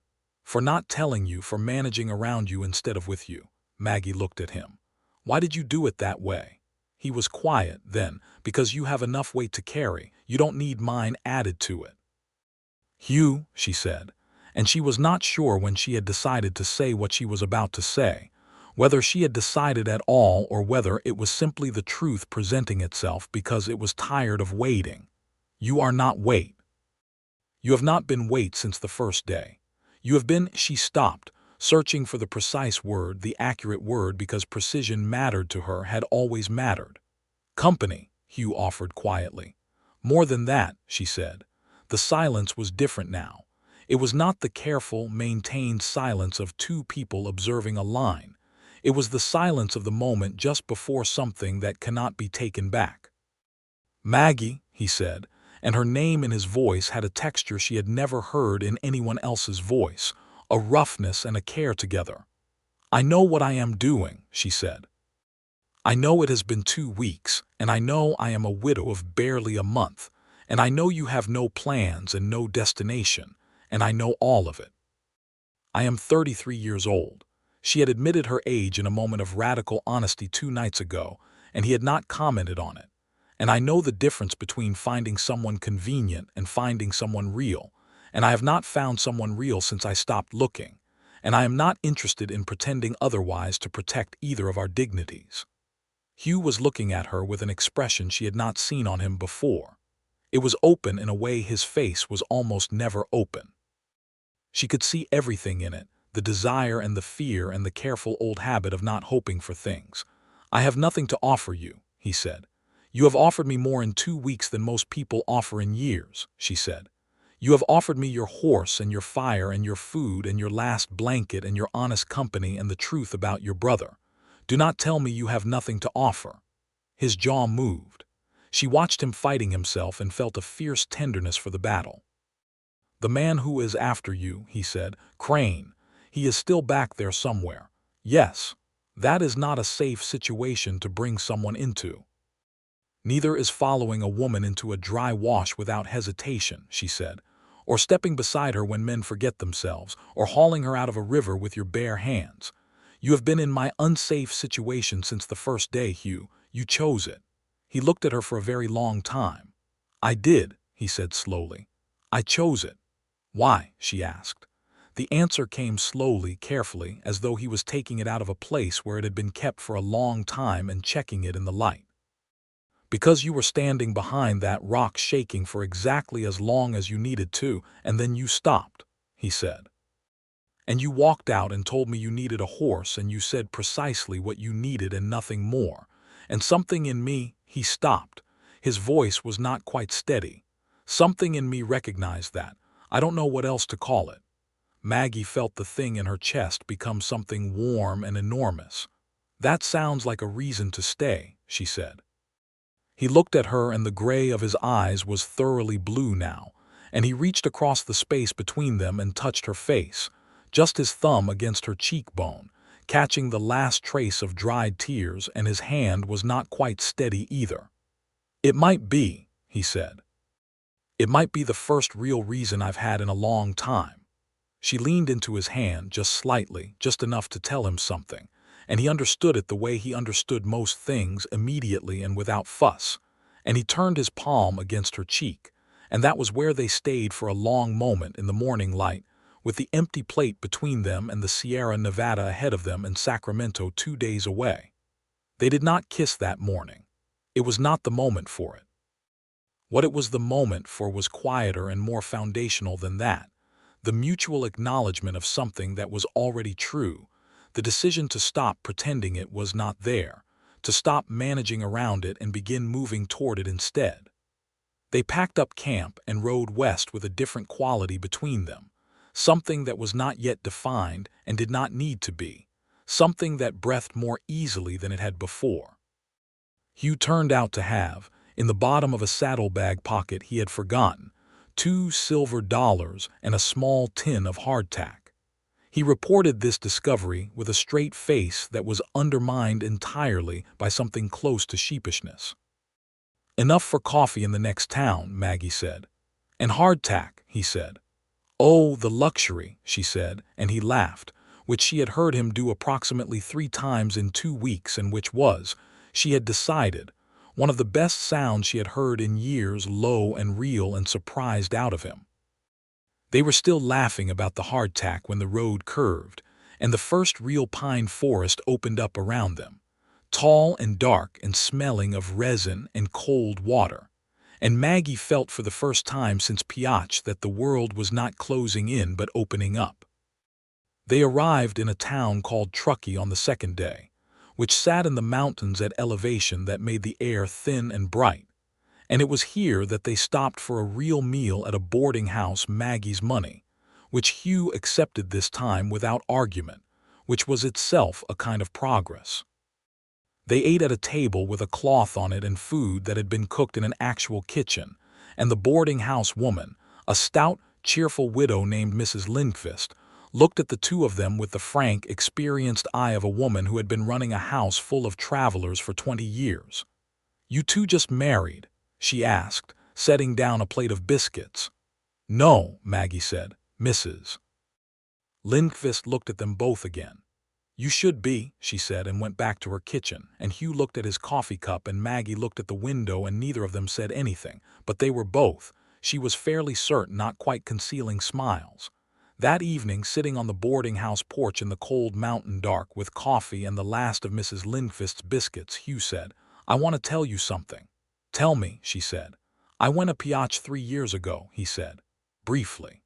"For not telling you, for managing around you instead of with you." Maggie looked at him. "Why did you do it that way?" He was quiet. "Then, because you have enough weight to carry, you don't need mine added to it." "Hugh," she said, and she was not sure when she had decided to say what she was about to say, whether she had decided at all or whether it was simply the truth presenting itself because it was tired of waiting. "You are not weight. You have not been weight since the first day. You have been—" She stopped, searching for the precise word, the accurate word, because precision mattered to her, had always mattered. "Company," Hugh offered quietly. "More than that," she said. The silence was different now. It was not the careful, maintained silence of two people observing a line. It was the silence of the moment just before something that cannot be taken back. "Maggie," he said, and her name in his voice had a texture she had never heard in anyone else's voice, a roughness and a care together. "I know what I am doing," she said. "I know it has been 2 weeks, and I know I am a widow of barely a month, and I know you have no plans and no destination, and I know all of it. I am 33 years old." She had admitted her age in a moment of radical honesty 2 nights ago, and he had not commented on it. "And I know the difference between finding someone convenient and finding someone real, and I have not found someone real since I stopped looking, and I am not interested in pretending otherwise to protect either of our dignities." Hugh was looking at her with an expression she had not seen on him before. It was open in a way his face was almost never open. She could see everything in it, the desire and the fear and the careful old habit of not hoping for things. "I have nothing to offer you," he said. "You have offered me more in 2 weeks than most people offer in years," she said. "You have offered me your horse and your fire and your food and your last blanket and your honest company and the truth about your brother. Do not tell me you have nothing to offer." His jaw moved. She watched him fighting himself and felt a fierce tenderness for the battle. "The man who is after you," he said, "Crane. He is still back there somewhere. Yes, that is not a safe situation to bring someone into. Neither is following a woman into a dry wash without hesitation," she said, "or stepping beside her when men forget themselves, or hauling her out of a river with your bare hands. You have been in my unsafe situation since the first day, Hugh. You chose it." He looked at her for a very long time. "I did," he said slowly. "I chose it." "Why?" she asked. The answer came slowly, carefully, as though he was taking it out of a place where it had been kept for a long time and checking it in the light. "Because you were standing behind that rock shaking for exactly as long as you needed to, and then you stopped," he said. "And you walked out and told me you needed a horse, and you said precisely what you needed and nothing more. And something in me—" He stopped. His voice was not quite steady. "Something in me recognized that. I don't know what else to call it." Maggie felt the thing in her chest become something warm and enormous. "That sounds like a reason to stay," she said. He looked at her, and the gray of his eyes was thoroughly blue now, and he reached across the space between them and touched her face, just his thumb against her cheekbone, catching the last trace of dried tears, and his hand was not quite steady either. "It might be," he said. "It might be the first real reason I've had in a long time." She leaned into his hand just slightly, just enough to tell him something, and he understood it the way he understood most things, immediately and without fuss, and he turned his palm against her cheek, and that was where they stayed for a long moment in the morning light, with the empty plate between them and the Sierra Nevada ahead of them and Sacramento 2 days away. They did not kiss that morning. It was not the moment for it. What it was the moment for was quieter and more foundational than that. The mutual acknowledgement of something that was already true, the decision to stop pretending it was not there, to stop managing around it and begin moving toward it instead. They packed up camp and rode west with a different quality between them, something that was not yet defined and did not need to be, something that breathed more easily than it had before. Hugh turned out to have, in the bottom of a saddlebag pocket he had forgotten, $2 silver and a small tin of hardtack. He reported this discovery with a straight face that was undermined entirely by something close to sheepishness. "Enough for coffee in the next town," Maggie said. "And hardtack," he said. "Oh, the luxury," she said, and he laughed, which she had heard him do approximately 3 times in 2 weeks, and which was, she had decided, one of the best sounds she had heard in years, low and real and surprised out of him. They were still laughing about the hardtack when the road curved, and the first real pine forest opened up around them, tall and dark and smelling of resin and cold water. And Maggie felt for the first time since Piach that the world was not closing in but opening up. They arrived in a town called Truckee on the second day, which sat in the mountains at elevation that made the air thin and bright, and it was here that they stopped for a real meal at a boarding house, Maggie's money, which Hugh accepted this time without argument, which was itself a kind of progress. They ate at a table with a cloth on it and food that had been cooked in an actual kitchen, and the boarding house woman, a stout, cheerful widow named Mrs. Lindqvist, looked at the two of them with the frank, experienced eye of a woman who had been running a house full of travelers for 20 years. "You two just married?" she asked, setting down a plate of biscuits. "No," Maggie said. "Mrs. Lindqvist looked at them both again. "You should be," she said, and went back to her kitchen, and Hugh looked at his coffee cup and Maggie looked at the window, and neither of them said anything, but they were both, she was fairly certain, not quite concealing smiles. That evening, sitting on the boarding house porch in the cold mountain dark with coffee and the last of Mrs. Lindqvist's biscuits, Hugh said, "I want to tell you something." "Tell me," she said. I went a piach 3 years ago, he said, briefly.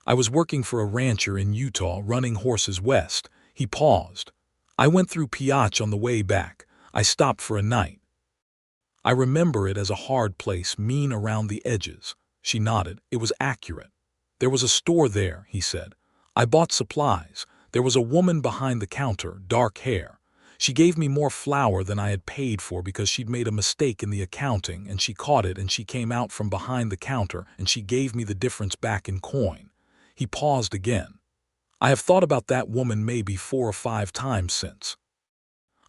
I was working for a rancher in Utah running horses west. He paused. I went through piach on the way back. I stopped for a night. I remember it as a hard place, mean around the edges. She nodded. It was accurate. There was a store there, he said. I bought supplies. There was a woman behind the counter, dark hair. She gave me more flour than I had paid for because she'd made a mistake in the accounting, and she caught it, and she came out from behind the counter and she gave me the difference back in coin. He paused again. I have thought about that woman maybe 4 or 5 times since.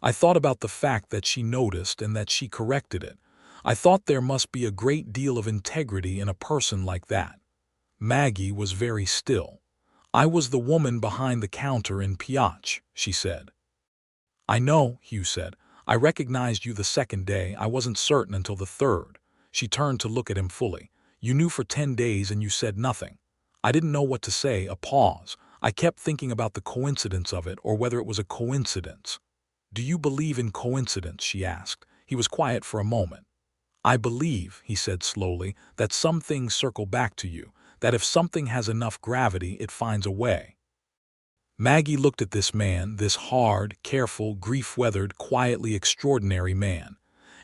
I thought about the fact that she noticed and that she corrected it. I thought there must be a great deal of integrity in a person like that. Maggie was very still. I was the woman behind the counter in piach, she said. I know, Hugh said. I recognized you the second day. I wasn't certain until the third. She turned to look at him fully. You knew for 10 days and you said nothing. I didn't know what to say, a pause. I kept thinking about the coincidence of it, or whether it was a coincidence. Do you believe in coincidence? She asked. He was quiet for a moment. I believe, he said slowly, that some things circle back to you, that if something has enough gravity, it finds a way. Maggie looked at this man, this hard, careful, grief-weathered, quietly extraordinary man,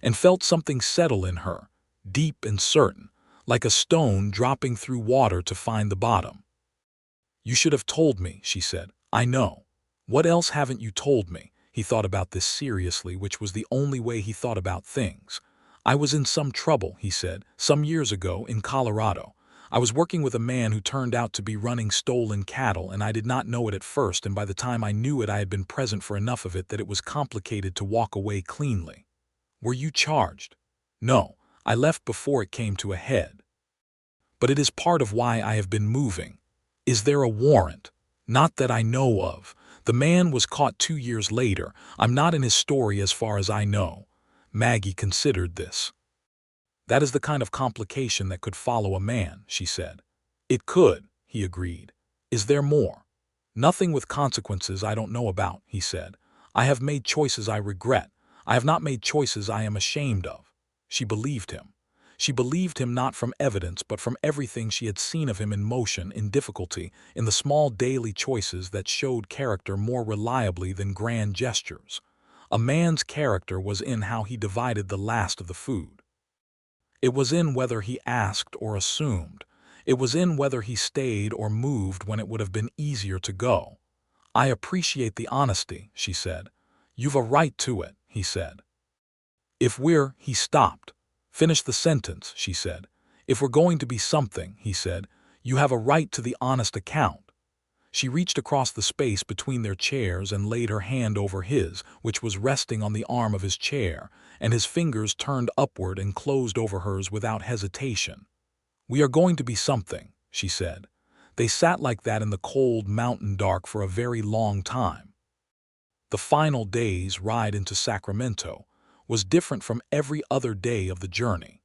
and felt something settle in her, deep and certain, like a stone dropping through water to find the bottom. You should have told me, she said. I know. What else haven't you told me? He thought about this seriously, which was the only way he thought about things. I was in some trouble, he said, some years ago in Colorado. I was working with a man who turned out to be running stolen cattle, and I did not know it at first, and by the time I knew it, I had been present for enough of it that it was complicated to walk away cleanly. Were you charged? No, I left before it came to a head. But it is part of why I have been moving. Is there a warrant? Not that I know of. The man was caught 2 years later. I'm not in his story as far as I know. Maggie considered this. That is the kind of complication that could follow a man, she said. It could, he agreed. Is there more? Nothing with consequences I don't know about, he said. I have made choices I regret. I have not made choices I am ashamed of. She believed him. She believed him not from evidence, but from everything she had seen of him in motion, in difficulty, in the small daily choices that showed character more reliably than grand gestures. A man's character was in how he divided the last of the food. It was in whether he asked or assumed. It was in whether he stayed or moved when it would have been easier to go. I appreciate the honesty, she said. You've a right to it, he said. He stopped. Finish the sentence, she said. If we're going to be something, he said, you have a right to the honest account. She reached across the space between their chairs and laid her hand over his, which was resting on the arm of his chair, and his fingers turned upward and closed over hers without hesitation. We are going to be something, she said. They sat like that in the cold mountain dark for a very long time. The final day's ride into Sacramento was different from every other day of the journey.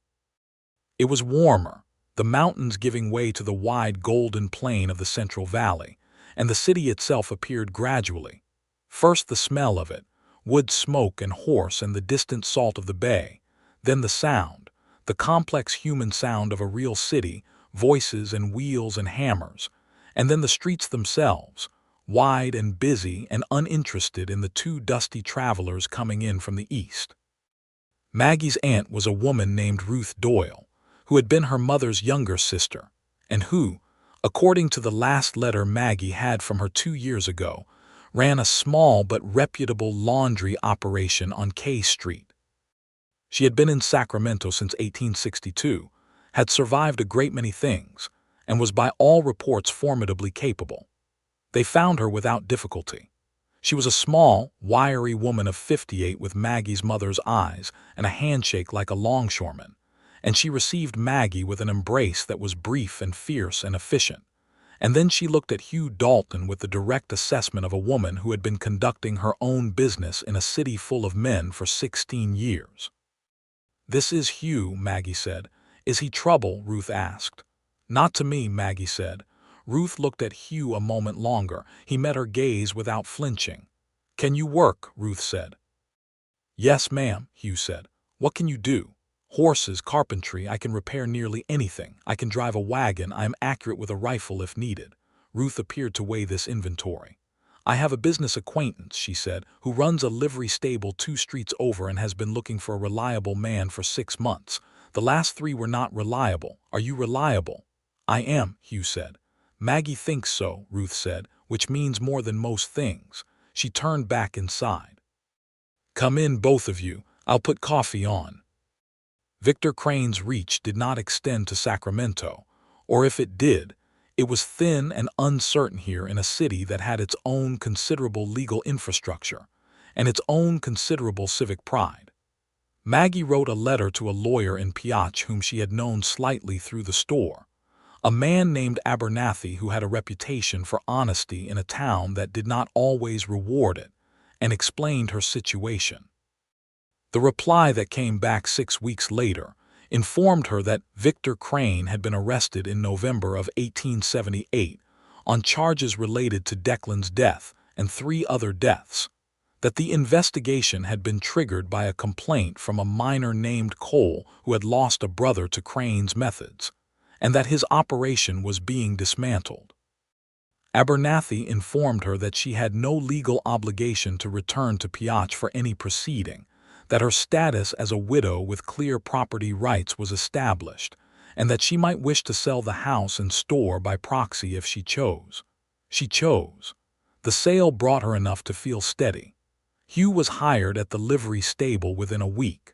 It was warmer, the mountains giving way to the wide golden plain of the Central Valley, and the city itself appeared gradually. First the smell of it, wood smoke and horse and the distant salt of the bay, then the sound, the complex human sound of a real city, voices and wheels and hammers, and then the streets themselves, wide and busy and uninterested in the 2 dusty travelers coming in from the east. Maggie's aunt was a woman named Ruth Doyle, who had been her mother's younger sister, and who, according to the last letter Maggie had from her 2 years ago, ran a small but reputable laundry operation on K Street. She had been in Sacramento since 1862, had survived a great many things, and was by all reports formidably capable. They found her without difficulty. She was a small, wiry woman of 58 with Maggie's mother's eyes and a handshake like a longshoreman, and she received Maggie with an embrace that was brief and fierce and efficient. And then she looked at Hugh Dalton with the direct assessment of a woman who had been conducting her own business in a city full of men for 16 years. This is Hugh, Maggie said. Is he trouble? Ruth asked. Not to me, Maggie said. Ruth looked at Hugh a moment longer. He met her gaze without flinching. Can you work? Ruth said. Yes, ma'am, Hugh said. What can you do? Horses, carpentry, I can repair nearly anything. I can drive a wagon, I am accurate with a rifle if needed. Ruth appeared to weigh this inventory. I have a business acquaintance, she said, who runs a livery stable 2 streets over and has been looking for a reliable man for 6 months. The last 3 were not reliable. Are you reliable? I am, Hugh said. Maggie thinks so, Ruth said, which means more than most things. She turned back inside. Come in, both of you. I'll put coffee on. Victor Crane's reach did not extend to Sacramento, or if it did, it was thin and uncertain here in a city that had its own considerable legal infrastructure and its own considerable civic pride. Maggie wrote a letter to a lawyer in Piatch whom she had known slightly through the store, a man named Abernathy who had a reputation for honesty in a town that did not always reward it, and explained her situation. The reply that came back 6 weeks later informed her that Victor Crane had been arrested in November of 1878 on charges related to Declan's death and 3 other deaths, that the investigation had been triggered by a complaint from a miner named Cole who had lost a brother to Crane's methods, and that his operation was being dismantled. Abernathy informed her that she had no legal obligation to return to Piatch for any proceeding, that her status as a widow with clear property rights was established, and that she might wish to sell the house and store by proxy if she chose. She chose. The sale brought her enough to feel steady. Hugh was hired at the livery stable within a week.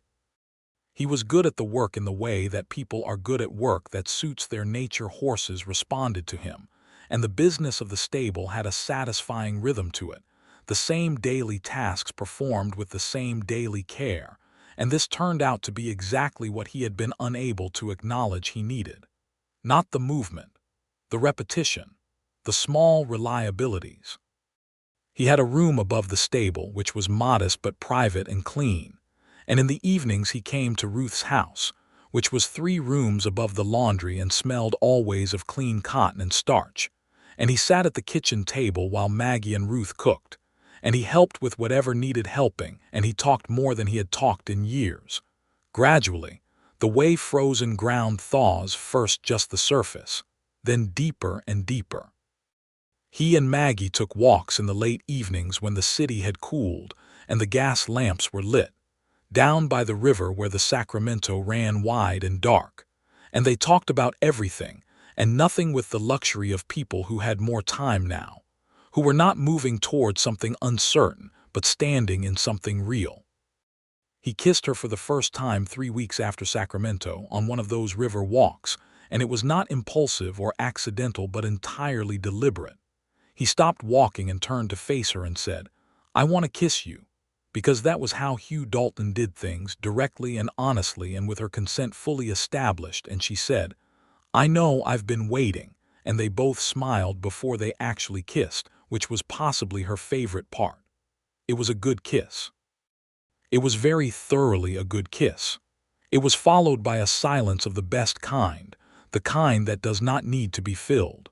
He was good at the work in the way that people are good at work that suits their nature. Horses responded to him, and the business of the stable had a satisfying rhythm to it, the same daily tasks performed with the same daily care, and this turned out to be exactly what he had been unable to acknowledge he needed. Not the movement, the repetition, the small reliabilities. He had a room above the stable, which was modest but private and clean, and in the evenings he came to Ruth's house, which was 3 rooms above the laundry and smelled always of clean cotton and starch, and he sat at the kitchen table while Maggie and Ruth cooked, and he helped with whatever needed helping, and he talked more than he had talked in years. Gradually, the way frozen ground thaws, first just the surface, then deeper and deeper. He and Maggie took walks in the late evenings when the city had cooled and the gas lamps were lit, down by the river where the Sacramento ran wide and dark, and they talked about everything and nothing with the luxury of people who had more time now, who were not moving toward something uncertain, but standing in something real. He kissed her for the first time 3 weeks after Sacramento on one of those river walks, and it was not impulsive or accidental but entirely deliberate. He stopped walking and turned to face her and said, "I want to kiss you," because that was how Hugh Dalton did things, directly and honestly and with her consent fully established, and she said, "I know, I've been waiting," and they both smiled before they actually kissed, which was possibly her favorite part. It was a good kiss. It was very thoroughly a good kiss. It was followed by a silence of the best kind, the kind that does not need to be filled.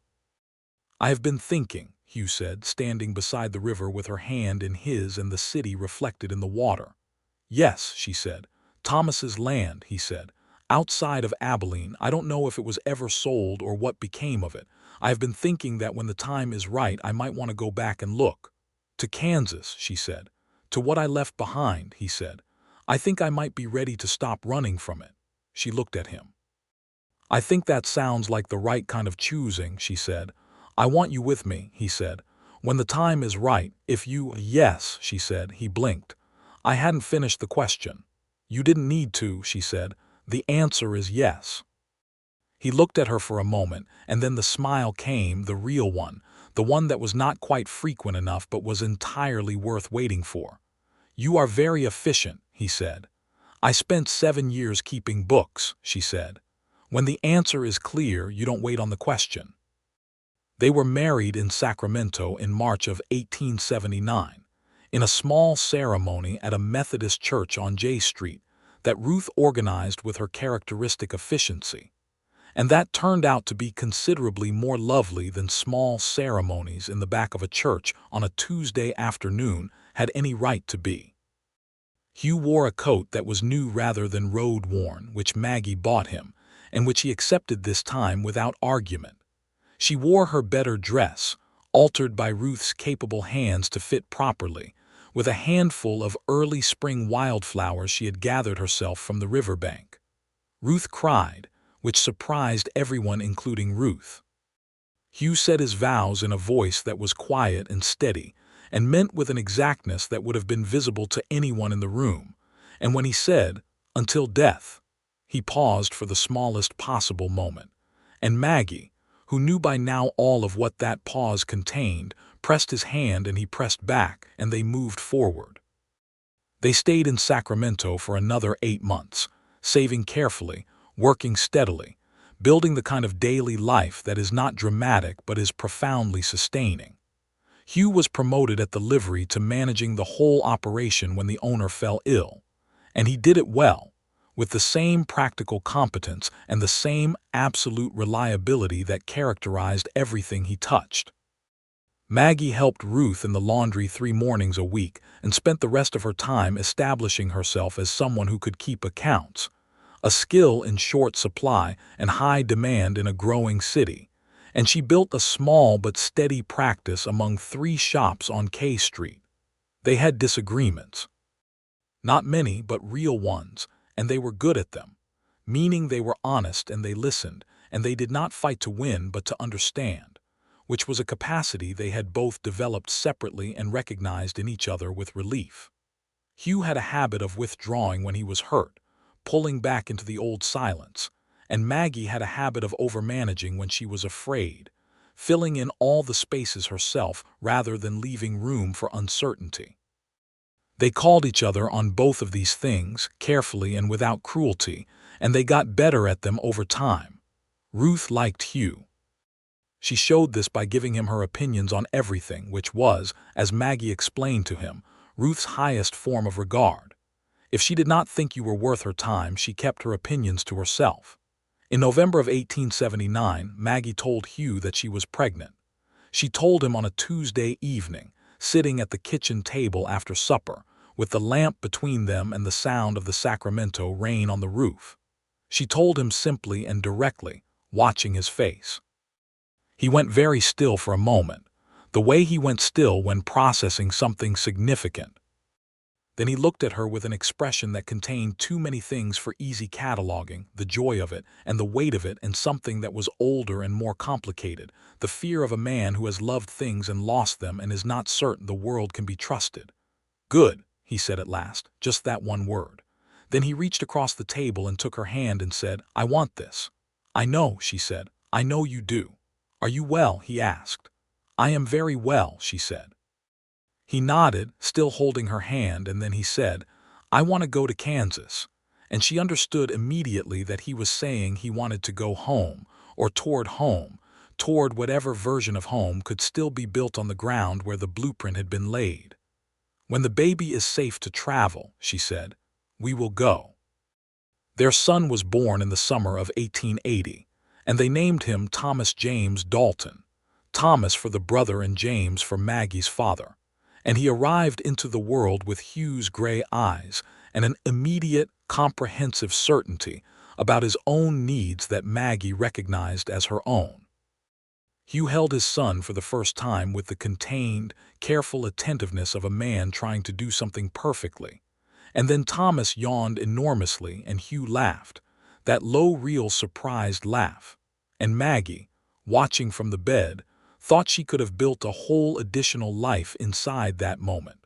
"I have been thinking," Hugh said, standing beside the river with her hand in his and the city reflected in the water. "Yes," she said. "Thomas's land," he said. "Outside of Abilene. I don't know if it was ever sold or what became of it. I have been thinking that when the time is right I might want to go back and look." "To Kansas," she said. "To what I left behind," he said. "I think I might be ready to stop running from it." She looked at him. "I think that sounds like the right kind of choosing," she said. "I want you with me," he said. "When the time is right, if you—" "Yes," she said. He blinked. "I hadn't finished the question." "You didn't need to," she said. "The answer is yes." He looked at her for a moment, and then the smile came, the real one, the one that was not quite frequent enough but was entirely worth waiting for. "You are very efficient," he said. "I spent 7 years keeping books," she said. "When the answer is clear, you don't wait on the question." They were married in Sacramento in March of 1879, in a small ceremony at a Methodist church on J Street that Ruth organized with her characteristic efficiency, and that turned out to be considerably more lovely than small ceremonies in the back of a church on a Tuesday afternoon had any right to be. Hugh wore a coat that was new rather than road-worn, which Maggie bought him, and which he accepted this time without argument. She wore her better dress, altered by Ruth's capable hands to fit properly, with a handful of early spring wildflowers she had gathered herself from the riverbank. Ruth cried, which surprised everyone including Ruth. Hugh said his vows in a voice that was quiet and steady, and meant with an exactness that would have been visible to anyone in the room, and when he said, "Until death," he paused for the smallest possible moment, and Maggie, who knew by now all of what that pause contained, pressed his hand and he pressed back, and they moved forward. They stayed in Sacramento for another 8 months, saving carefully, working steadily, building the kind of daily life that is not dramatic but is profoundly sustaining. Hugh was promoted at the livery to managing the whole operation when the owner fell ill, and he did it well, with the same practical competence and the same absolute reliability that characterized everything he touched. Maggie helped Ruth in the laundry 3 mornings a week and spent the rest of her time establishing herself as someone who could keep accounts, a skill in short supply and high demand in a growing city, and she built a small but steady practice among 3 shops on K Street. They had disagreements. Not many, but real ones, and they were good at them, meaning they were honest and they listened, and they did not fight to win but to understand, which was a capacity they had both developed separately and recognized in each other with relief. Hugh had a habit of withdrawing when he was hurt, pulling back into the old silence, and Maggie had a habit of overmanaging when she was afraid, filling in all the spaces herself rather than leaving room for uncertainty. They called each other on both of these things, carefully and without cruelty, and they got better at them over time. Ruth liked Hugh. She showed this by giving him her opinions on everything, which was, as Maggie explained to him, Ruth's highest form of regard. If she did not think you were worth her time, she kept her opinions to herself. In November of 1879, Maggie told Hugh that she was pregnant. She told him on a Tuesday evening, sitting at the kitchen table after supper, with the lamp between them and the sound of the Sacramento rain on the roof. She told him simply and directly, watching his face. He went very still for a moment, the way he went still when processing something significant. Then he looked at her with an expression that contained too many things for easy cataloging, the joy of it and the weight of it, and something that was older and more complicated, the fear of a man who has loved things and lost them and is not certain the world can be trusted. "Good," he said at last, just that one word. Then he reached across the table and took her hand and said, "I want this." "I know," she said. "I know you do." "Are you well?" he asked. "I am very well," she said. He nodded, still holding her hand, and then he said, "I want to go to Kansas." And she understood immediately that he was saying he wanted to go home, or toward whatever version of home could still be built on the ground where the blueprint had been laid. "When the baby is safe to travel," she said, "we will go." Their son was born in the summer of 1880, and they named him Thomas James Dalton, Thomas for the brother and James for Maggie's father. And he arrived into the world with Hugh's gray eyes and an immediate, comprehensive certainty about his own needs that Maggie recognized as her own. Hugh held his son for the first time with the contained, careful attentiveness of a man trying to do something perfectly. And then Thomas yawned enormously and Hugh laughed, that low, real, surprised laugh. And Maggie, watching from the bed, thought she could have built a whole additional life inside that moment.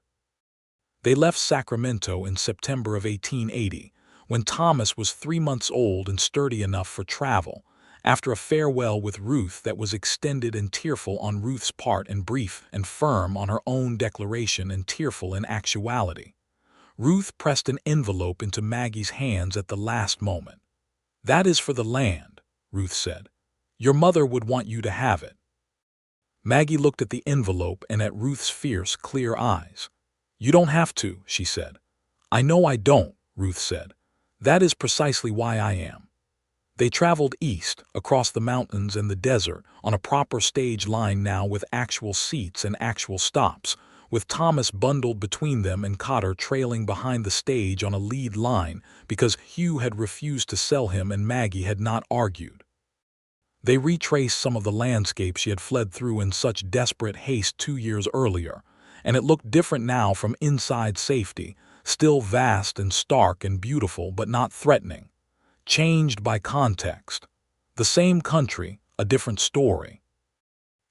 They left Sacramento in September of 1880, when Thomas was 3 months old and sturdy enough for travel, after a farewell with Ruth that was extended and tearful on Ruth's part and brief and firm on her own declaration and tearful in actuality. Ruth pressed an envelope into Maggie's hands at the last moment. "That is for the land," Ruth said. "Your mother would want you to have it." Maggie looked at the envelope and at Ruth's fierce, clear eyes. "You don't have to," she said. "I know I don't," Ruth said. "That is precisely why I am." They traveled east, across the mountains and the desert, on a proper stage line now with actual seats and actual stops, with Thomas bundled between them and Cotter trailing behind the stage on a lead line because Hugh had refused to sell him and Maggie had not argued. They retraced some of the landscape she had fled through in such desperate haste 2 years earlier, and it looked different now from inside safety, still vast and stark and beautiful but not threatening. Changed by context. The same country, a different story.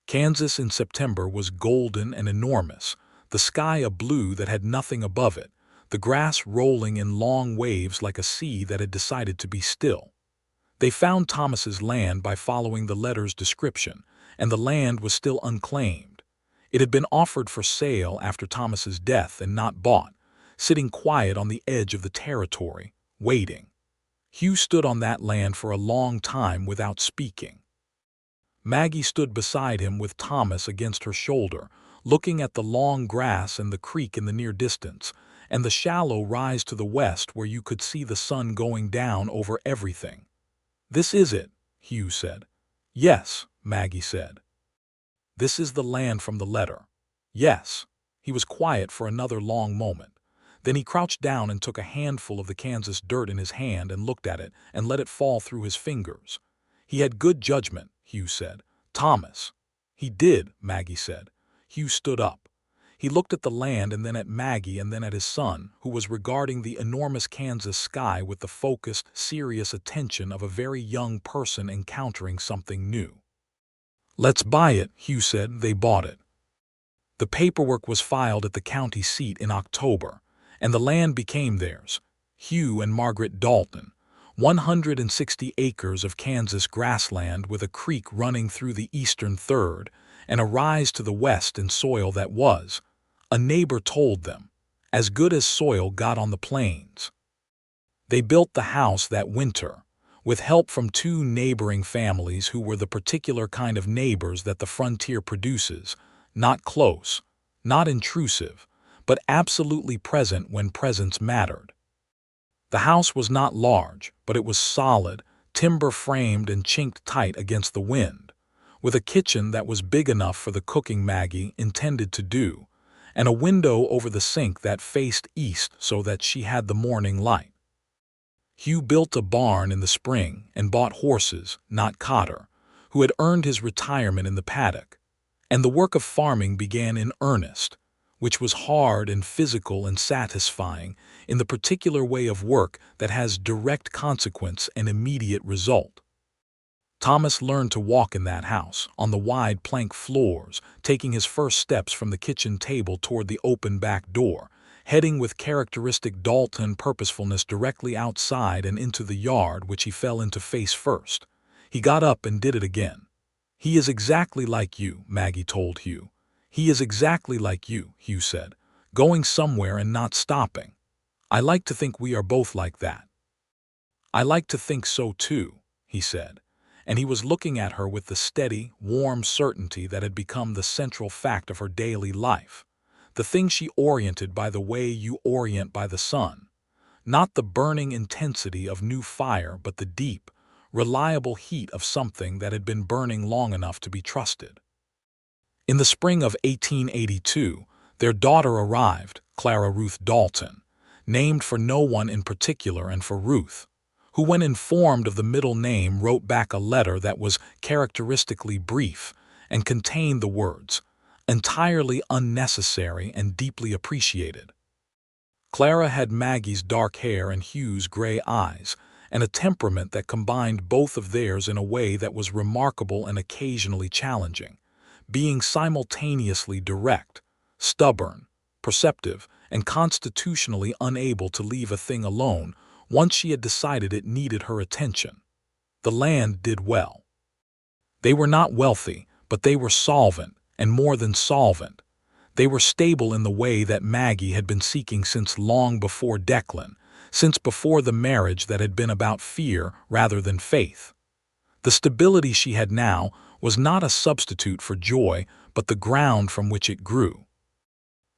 Kansas in September was golden and enormous, the sky a blue that had nothing above it, the grass rolling in long waves like a sea that had decided to be still. They found Thomas's land by following the letter's description, and the land was still unclaimed. It had been offered for sale after Thomas's death and not bought, sitting quiet on the edge of the territory, waiting. Hugh stood on that land for a long time without speaking. Maggie stood beside him with Thomas against her shoulder, looking at the long grass and the creek in the near distance, and the shallow rise to the west where you could see the sun going down over everything. "This is it," Hugh said. "Yes," Maggie said. "This is the land from the letter." "Yes." He was quiet for another long moment. Then he crouched down and took a handful of the Kansas dirt in his hand and looked at it and let it fall through his fingers. "He had good judgment," Hugh said. "Thomas." "He did," Maggie said. Hugh stood up. He looked at the land and then at Maggie and then at his son, who was regarding the enormous Kansas sky with the focused, serious attention of a very young person encountering something new. "Let's buy it," Hugh said. They bought it. The paperwork was filed at the county seat in October, and the land became theirs. Hugh and Margaret Dalton. 160 acres of Kansas grassland with a creek running through the eastern third and a rise to the west in soil that was, a neighbor told them, as good as soil got on the plains. They built the house that winter, with help from 2 neighboring families who were the particular kind of neighbors that the frontier produces, not close, not intrusive, but absolutely present when presence mattered. The house was not large, but it was solid, timber-framed and chinked tight against the wind, with a kitchen that was big enough for the cooking Maggie intended to do, and a window over the sink that faced east so that she had the morning light. Hugh built a barn in the spring and bought horses, not Cotter, who had earned his retirement in the paddock, and the work of farming began in earnest, which was hard and physical and satisfying in the particular way of work that has direct consequence and immediate result. Thomas learned to walk in that house, on the wide plank floors, taking his first steps from the kitchen table toward the open back door, heading with characteristic Dalton purposefulness directly outside and into the yard, which he fell into face first. He got up and did it again. "He is exactly like you," Maggie told Hugh. "He is exactly like you," Hugh said, "going somewhere and not stopping. I like to think we are both like that." "I like to think so too," he said, and he was looking at her with the steady, warm certainty that had become the central fact of her daily life, the thing she oriented by the way you orient by the sun, not the burning intensity of new fire but the deep, reliable heat of something that had been burning long enough to be trusted. In the spring of 1882, their daughter arrived, Clara Ruth Dalton, named for no one in particular and for Ruth, who when informed of the middle name wrote back a letter that was characteristically brief and contained the words, "entirely unnecessary and deeply appreciated." Clara had Maggie's dark hair and Hugh's gray eyes, and a temperament that combined both of theirs in a way that was remarkable and occasionally challenging, being simultaneously direct, stubborn, perceptive, and constitutionally unable to leave a thing alone once she had decided it needed her attention. The land did well. They were not wealthy, but they were solvent, and more than solvent. They were stable in the way that Maggie had been seeking since long before Declan, since before the marriage that had been about fear rather than faith. The stability she had now was not a substitute for joy, but the ground from which it grew.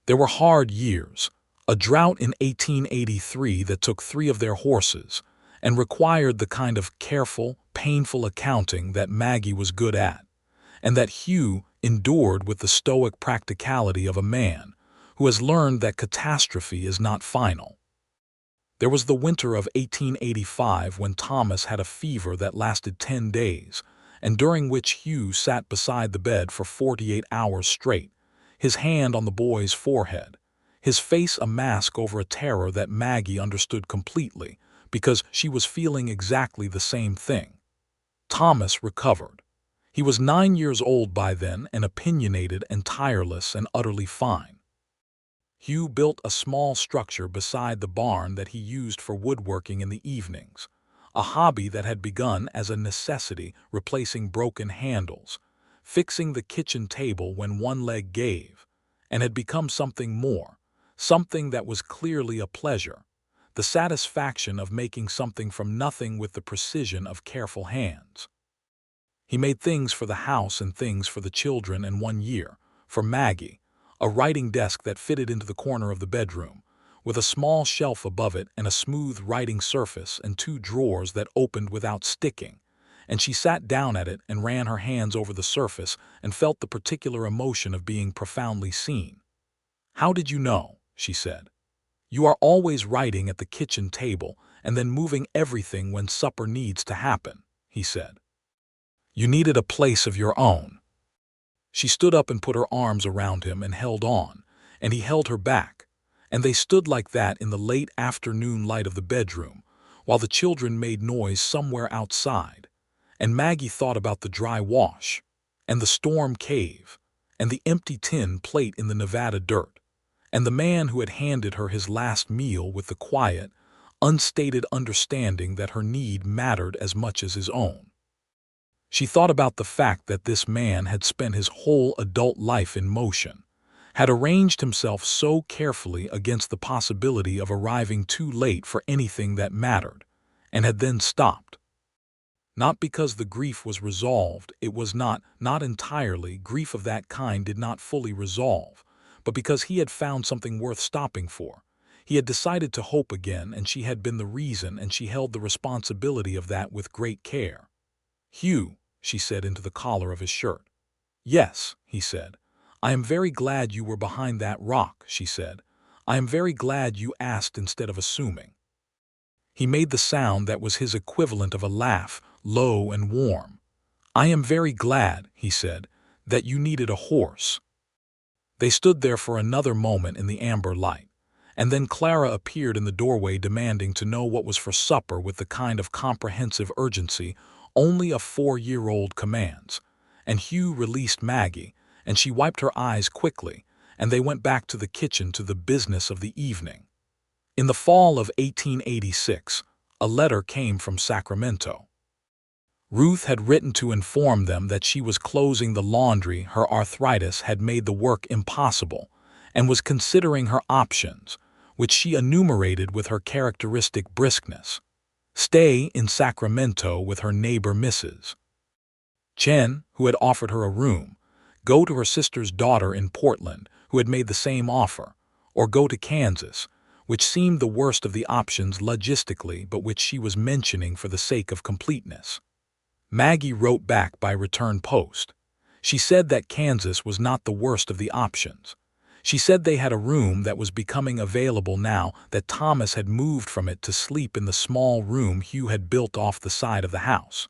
There were hard years, a drought in 1883 that took 3 of their horses and required the kind of careful, painful accounting that Maggie was good at, and that Hugh endured with the stoic practicality of a man who has learned that catastrophe is not final. There was the winter of 1885 when Thomas had a fever that lasted 10 days, and during which Hugh sat beside the bed for 48 hours straight, his hand on the boy's forehead, his face a mask over a terror that Maggie understood completely because she was feeling exactly the same thing. Thomas recovered. He was 9 years old by then and opinionated and tireless and utterly fine. Hugh built a small structure beside the barn that he used for woodworking in the evenings, a hobby that had begun as a necessity, replacing broken handles, fixing the kitchen table when one leg gave, and had become something more, something that was clearly a pleasure, the satisfaction of making something from nothing with the precision of careful hands. He made things for the house and things for the children, and 1 year, for Maggie, a writing desk that fitted into the corner of the bedroom, with a small shelf above it and a smooth writing surface and 2 drawers that opened without sticking, and she sat down at it and ran her hands over the surface and felt the particular emotion of being profoundly seen. "How did you know?" she said. "You are always writing at the kitchen table and then moving everything when supper needs to happen," he said. "You needed a place of your own." She stood up and put her arms around him and held on, and he held her back, and they stood like that in the late afternoon light of the bedroom, while the children made noise somewhere outside, and Maggie thought about the dry wash, and the storm cave, and the empty tin plate in the Nevada dirt, and the man who had handed her his last meal with the quiet, unstated understanding that her need mattered as much as his own. She thought about the fact that this man had spent his whole adult life in motion, had arranged himself so carefully against the possibility of arriving too late for anything that mattered, and had then stopped. Not because the grief was resolved, it was not entirely, grief of that kind did not fully resolve, but because he had found something worth stopping for. He had decided to hope again, and she had been the reason, and she held the responsibility of that with great care. "Hugh," she said into the collar of his shirt. "Yes," he said. "I am very glad you were behind that rock," she said. "I am very glad you asked instead of assuming." He made the sound that was his equivalent of a laugh, low and warm. "I am very glad," he said, "that you needed a horse." They stood there for another moment in the amber light, and then Clara appeared in the doorway demanding to know what was for supper with the kind of comprehensive urgency only a 4-year-old commands, and Hugh released Maggie, and she wiped her eyes quickly, and they went back to the kitchen to the business of the evening. In the fall of 1886, a letter came from Sacramento. Ruth had written to inform them that she was closing the laundry. Her arthritis had made the work impossible, and was considering her options, which she enumerated with her characteristic briskness. Stay in Sacramento with her neighbor Mrs. Chen, who had offered her a room, go to her sister's daughter in Portland, who had made the same offer, or go to Kansas, which seemed the worst of the options logistically but which she was mentioning for the sake of completeness. Maggie wrote back by return post. She said that Kansas was not the worst of the options. She said they had a room that was becoming available now that Thomas had moved from it to sleep in the small room Hugh had built off the side of the house.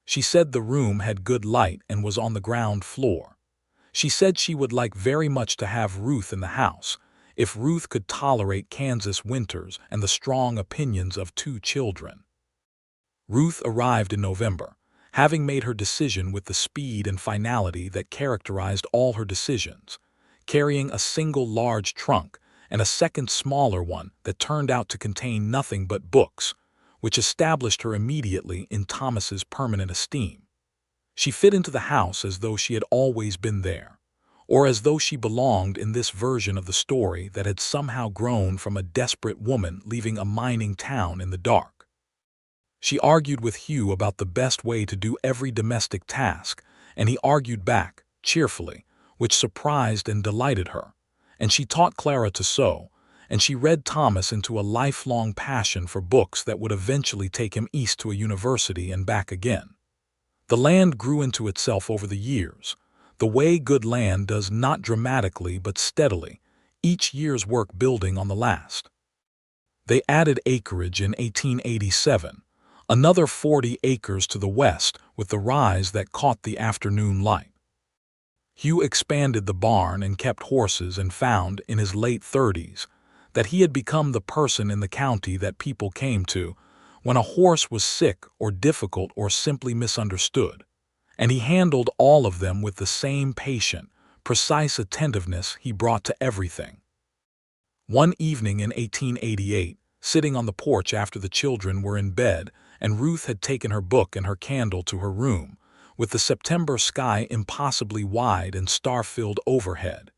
She said the room had good light and was on the ground floor. She said she would like very much to have Ruth in the house, if Ruth could tolerate Kansas winters and the strong opinions of 2 children. Ruth arrived in November, having made her decision with the speed and finality that characterized all her decisions, carrying a single large trunk and a second smaller one that turned out to contain nothing but books, which established her immediately in Thomas's permanent esteem. She fit into the house as though she had always been there, or as though she belonged in this version of the story that had somehow grown from a desperate woman leaving a mining town in the dark. She argued with Hugh about the best way to do every domestic task, and he argued back, cheerfully, which surprised and delighted her, and she taught Clara to sew, and she read Thomas into a lifelong passion for books that would eventually take him east to a university and back again. The land grew into itself over the years, the way good land does, not dramatically but steadily, each year's work building on the last. They added acreage in 1887, another 40 acres to the west with the rise that caught the afternoon light. Hugh expanded the barn and kept horses and found, in his late 30s, that he had become the person in the county that people came to when a horse was sick or difficult or simply misunderstood, and he handled all of them with the same patient, precise attentiveness he brought to everything. One evening in 1888, sitting on the porch after the children were in bed and Ruth had taken her book and her candle to her room, with the September sky impossibly wide and star-filled overhead,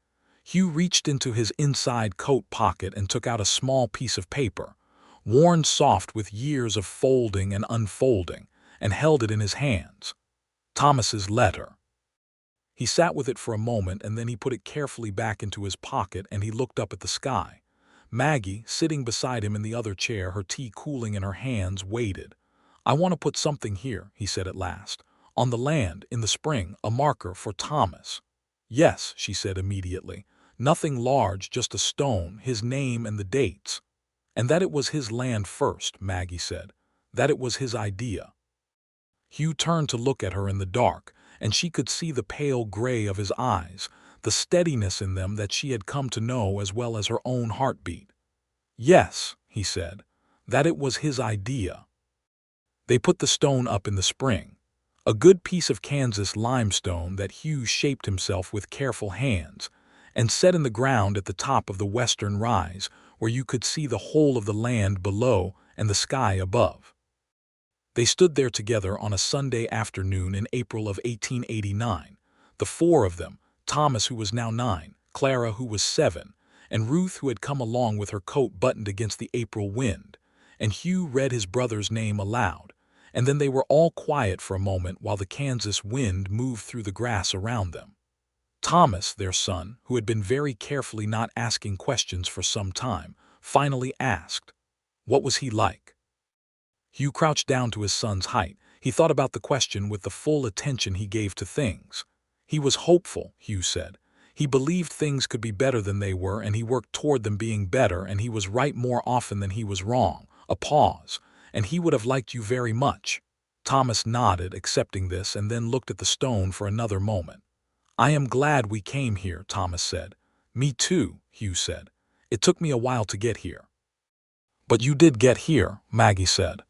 Hugh reached into his inside coat pocket and took out a small piece of paper, worn soft with years of folding and unfolding, and held it in his hands. Thomas's letter. He sat with it for a moment and then he put it carefully back into his pocket and he looked up at the sky. Maggie, sitting beside him in the other chair, her tea cooling in her hands, waited. "I want to put something here," he said at last. "On the land, in the spring, a marker for Thomas." "Yes," she said immediately. "Nothing large, just a stone, his name and the dates." "And that it was his land first," Maggie said. "That it was his idea." Hugh turned to look at her in the dark, and she could see the pale gray of his eyes, the steadiness in them that she had come to know as well as her own heartbeat. "Yes," he said, "that it was his idea." They put the stone up in the spring, a good piece of Kansas limestone that Hugh shaped himself with careful hands, and set in the ground at the top of the western rise, where you could see the whole of the land below and the sky above. They stood there together on a Sunday afternoon in April of 1889, the four of them, Thomas, who was now 9, Clara, who was 7, and Ruth, who had come along with her coat buttoned against the April wind, and Hugh read his brother's name aloud, and then they were all quiet for a moment while the Kansas wind moved through the grass around them. Thomas, their son, who had been very carefully not asking questions for some time, finally asked, "What was he like?" Hugh crouched down to his son's height. He thought about the question with the full attention he gave to things. He was hopeful, Hugh said. He believed things could be better than they were, and he worked toward them being better, and he was right more often than he was wrong. A pause. "And he would have liked you very much." Thomas nodded, accepting this, and then looked at the stone for another moment. "I am glad we came here," Thomas said. "Me too," Hugh said. "It took me a while to get here." "But you did get here," Maggie said.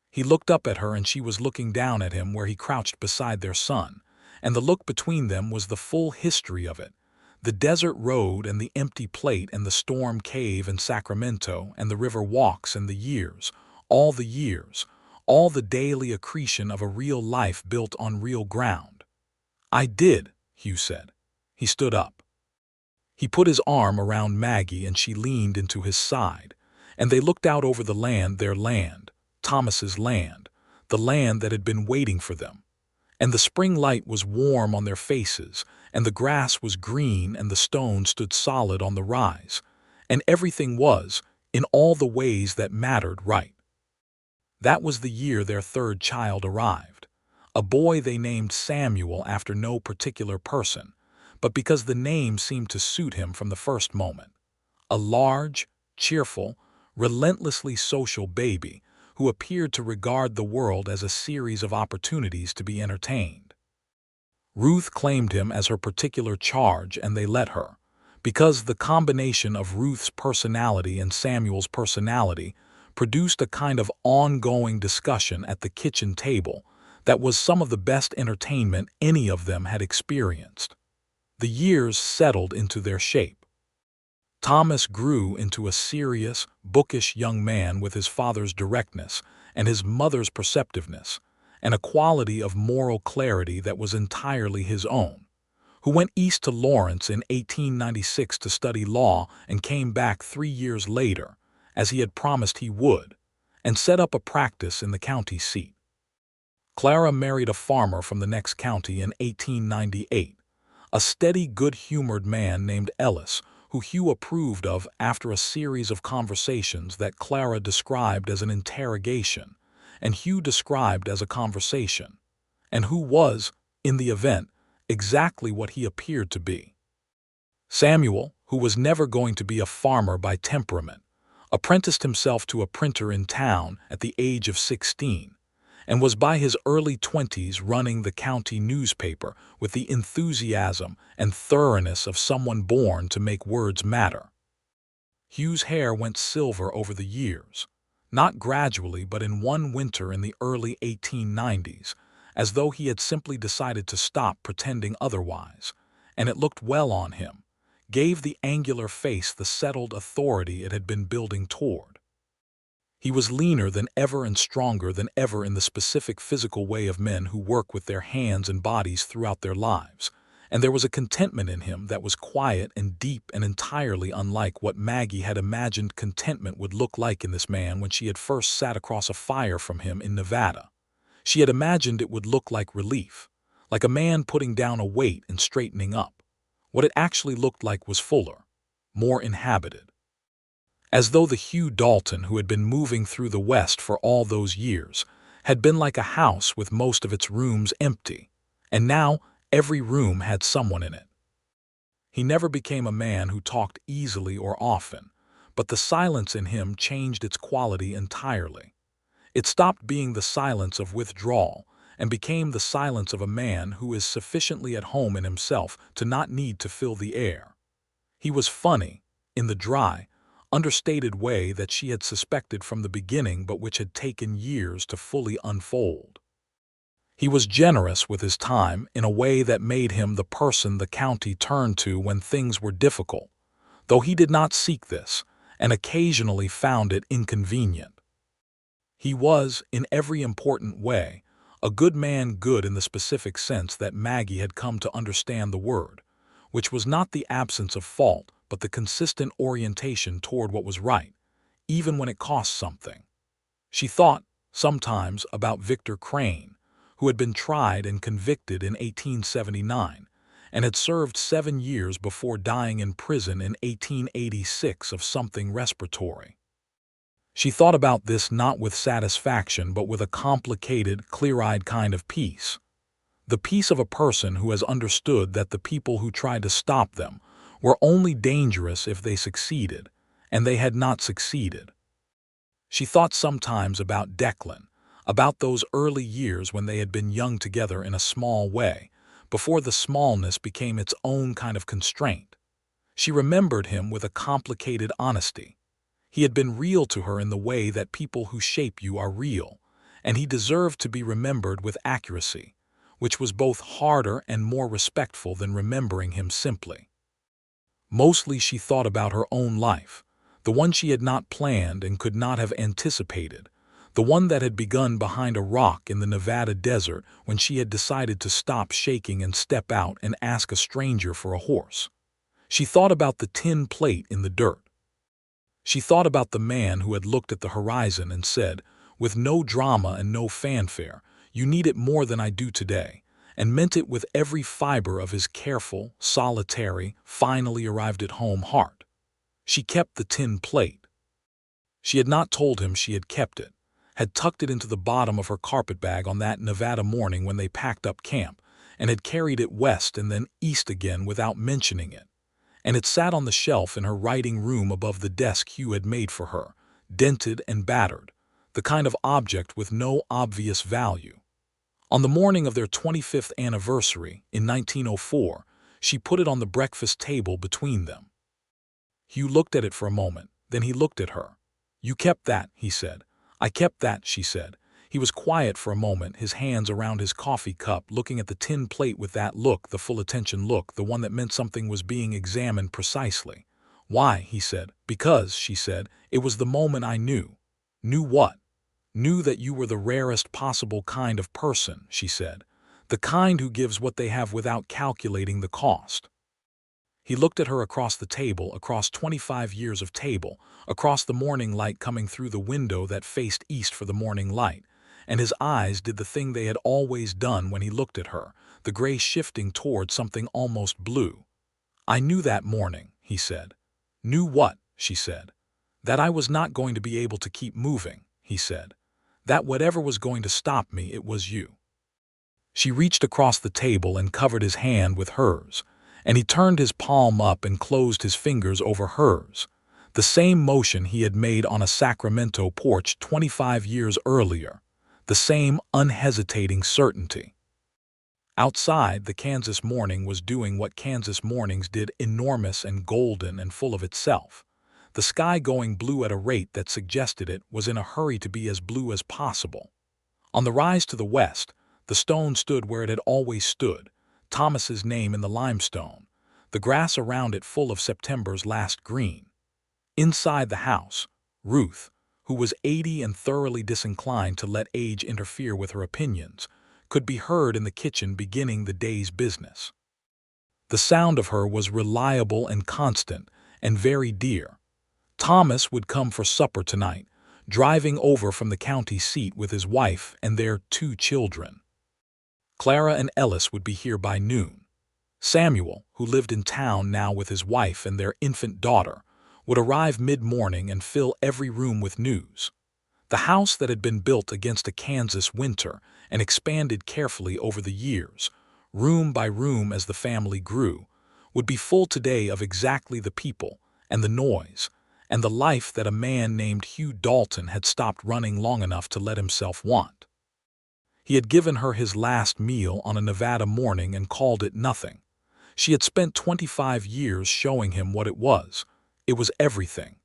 He looked up at her and she was looking down at him where he crouched beside their son, and the look between them was the full history of it. The desert road and the empty plate and the storm cave and Sacramento and the river walks and the years, all the daily accretion of a real life built on real ground. "I did," Hugh said. He stood up. He put his arm around Maggie and she leaned into his side, and they looked out over the land, their land, Thomas's land, the land that had been waiting for them. And the spring light was warm on their faces, and the grass was green, and the stone stood solid on the rise, and everything was, in all the ways that mattered, right. That was the year their third child arrived, a boy they named Samuel after no particular person, but because the name seemed to suit him from the first moment. A large, cheerful, relentlessly social baby who appeared to regard the world as a series of opportunities to be entertained. Ruth claimed him as her particular charge, and they let her, because the combination of Ruth's personality and Samuel's personality produced a kind of ongoing discussion at the kitchen table that was some of the best entertainment any of them had experienced. The years settled into their shape. Thomas grew into a serious, bookish young man with his father's directness and his mother's perceptiveness, and a quality of moral clarity that was entirely his own, who went east to Lawrence in 1896 to study law and came back 3 years later, as he had promised he would, and set up a practice in the county seat. Clara married a farmer from the next county in 1898, a steady, good-humored man named Ellis, who Hugh approved of after a series of conversations that Clara described as an interrogation and Hugh described as a conversation, and who was, in the event, exactly what he appeared to be. Samuel, who was never going to be a farmer by temperament, apprenticed himself to a printer in town at the age of 16, and was by his early 20s running the county newspaper with the enthusiasm and thoroughness of someone born to make words matter. Hugh's hair went silver over the years, not gradually but in one winter in the early 1890s, as though he had simply decided to stop pretending otherwise, and it looked well on him, gave the angular face the settled authority it had been building toward. He was leaner than ever and stronger than ever in the specific physical way of men who work with their hands and bodies throughout their lives, and there was a contentment in him that was quiet and deep and entirely unlike what Maggie had imagined contentment would look like in this man when she had first sat across a fire from him in Nevada. She had imagined it would look like relief, like a man putting down a weight and straightening up. What it actually looked like was fuller, more inhabited. As though the Hugh Dalton who had been moving through the West for all those years had been like a house with most of its rooms empty, and now every room had someone in it. He never became a man who talked easily or often, but the silence in him changed its quality entirely. It stopped being the silence of withdrawal and became the silence of a man who is sufficiently at home in himself to not need to fill the air. He was funny, in the dry, understated way that she had suspected from the beginning but which had taken years to fully unfold. He was generous with his time in a way that made him the person the county turned to when things were difficult, though he did not seek this, and occasionally found it inconvenient. He was, in every important way, a good man, good in the specific sense that Maggie had come to understand the word, which was not the absence of fault but the consistent orientation toward what was right, even when it cost something. She thought, sometimes, about Victor Crane, who had been tried and convicted in 1879 and had served 7 years before dying in prison in 1886 of something respiratory. She thought about this not with satisfaction but with a complicated, clear-eyed kind of peace. The peace of a person who has understood that the people who tried to stop them were only dangerous if they succeeded, and they had not succeeded. She thought sometimes about Declan, about those early years when they had been young together in a small way, before the smallness became its own kind of constraint. She remembered him with a complicated honesty. He had been real to her in the way that people who shape you are real, and he deserved to be remembered with accuracy, which was both harder and more respectful than remembering him simply. Mostly she thought about her own life, the one she had not planned and could not have anticipated, the one that had begun behind a rock in the Nevada desert when she had decided to stop shaking and step out and ask a stranger for a horse. She thought about the tin plate in the dirt. She thought about the man who had looked at the horizon and said, with no drama and no fanfare, "You need it more than I do today," and meant it with every fiber of his careful, solitary, finally arrived at home heart. She kept the tin plate. She had not told him she had kept it, had tucked it into the bottom of her carpetbag on that Nevada morning when they packed up camp, and had carried it west and then east again without mentioning it. And it sat on the shelf in her writing room above the desk Hugh had made for her, dented and battered, the kind of object with no obvious value. On the morning of their 25th anniversary, in 1904, she put it on the breakfast table between them. Hugh looked at it for a moment, then he looked at her. "You kept that," he said. "I kept that," she said. He was quiet for a moment, his hands around his coffee cup, looking at the tin plate with that look, the full attention look, the one that meant something was being examined precisely. "Why?" he said. "Because," she said, "it was the moment I knew." "Knew what?" "Knew that you were the rarest possible kind of person," she said. "The kind who gives what they have without calculating the cost." He looked at her across the table, across 25 years of table, across the morning light coming through the window that faced east for the morning light, and his eyes did the thing they had always done when he looked at her, the gray shifting toward something almost blue. "I knew that morning," he said. "Knew what?" she said. "That I was not going to be able to keep moving," he said. "That whatever was going to stop me, it was you." She reached across the table and covered his hand with hers, and he turned his palm up and closed his fingers over hers, the same motion he had made on a Sacramento porch 25 years earlier, the same unhesitating certainty. Outside, the Kansas morning was doing what Kansas mornings did, enormous and golden and full of itself. The sky going blue at a rate that suggested it was in a hurry to be as blue as possible. On the rise to the west, the stone stood where it had always stood, Thomas's name in the limestone, the grass around it full of September's last green. Inside the house, Ruth, who was 80 and thoroughly disinclined to let age interfere with her opinions, could be heard in the kitchen beginning the day's business. The sound of her was reliable and constant and very dear. Thomas would come for supper tonight, driving over from the county seat with his wife and their 2 children. Clara and Ellis would be here by noon. Samuel, who lived in town now with his wife and their infant daughter, would arrive mid-morning and fill every room with news. The house that had been built against a Kansas winter and expanded carefully over the years, room by room as the family grew, would be full today of exactly the people and the noise and the life that a man named Hugh Dalton had stopped running long enough to let himself want. He had given her his last meal on a Nevada morning and called it nothing. She had spent 25 years showing him what it was. It was everything.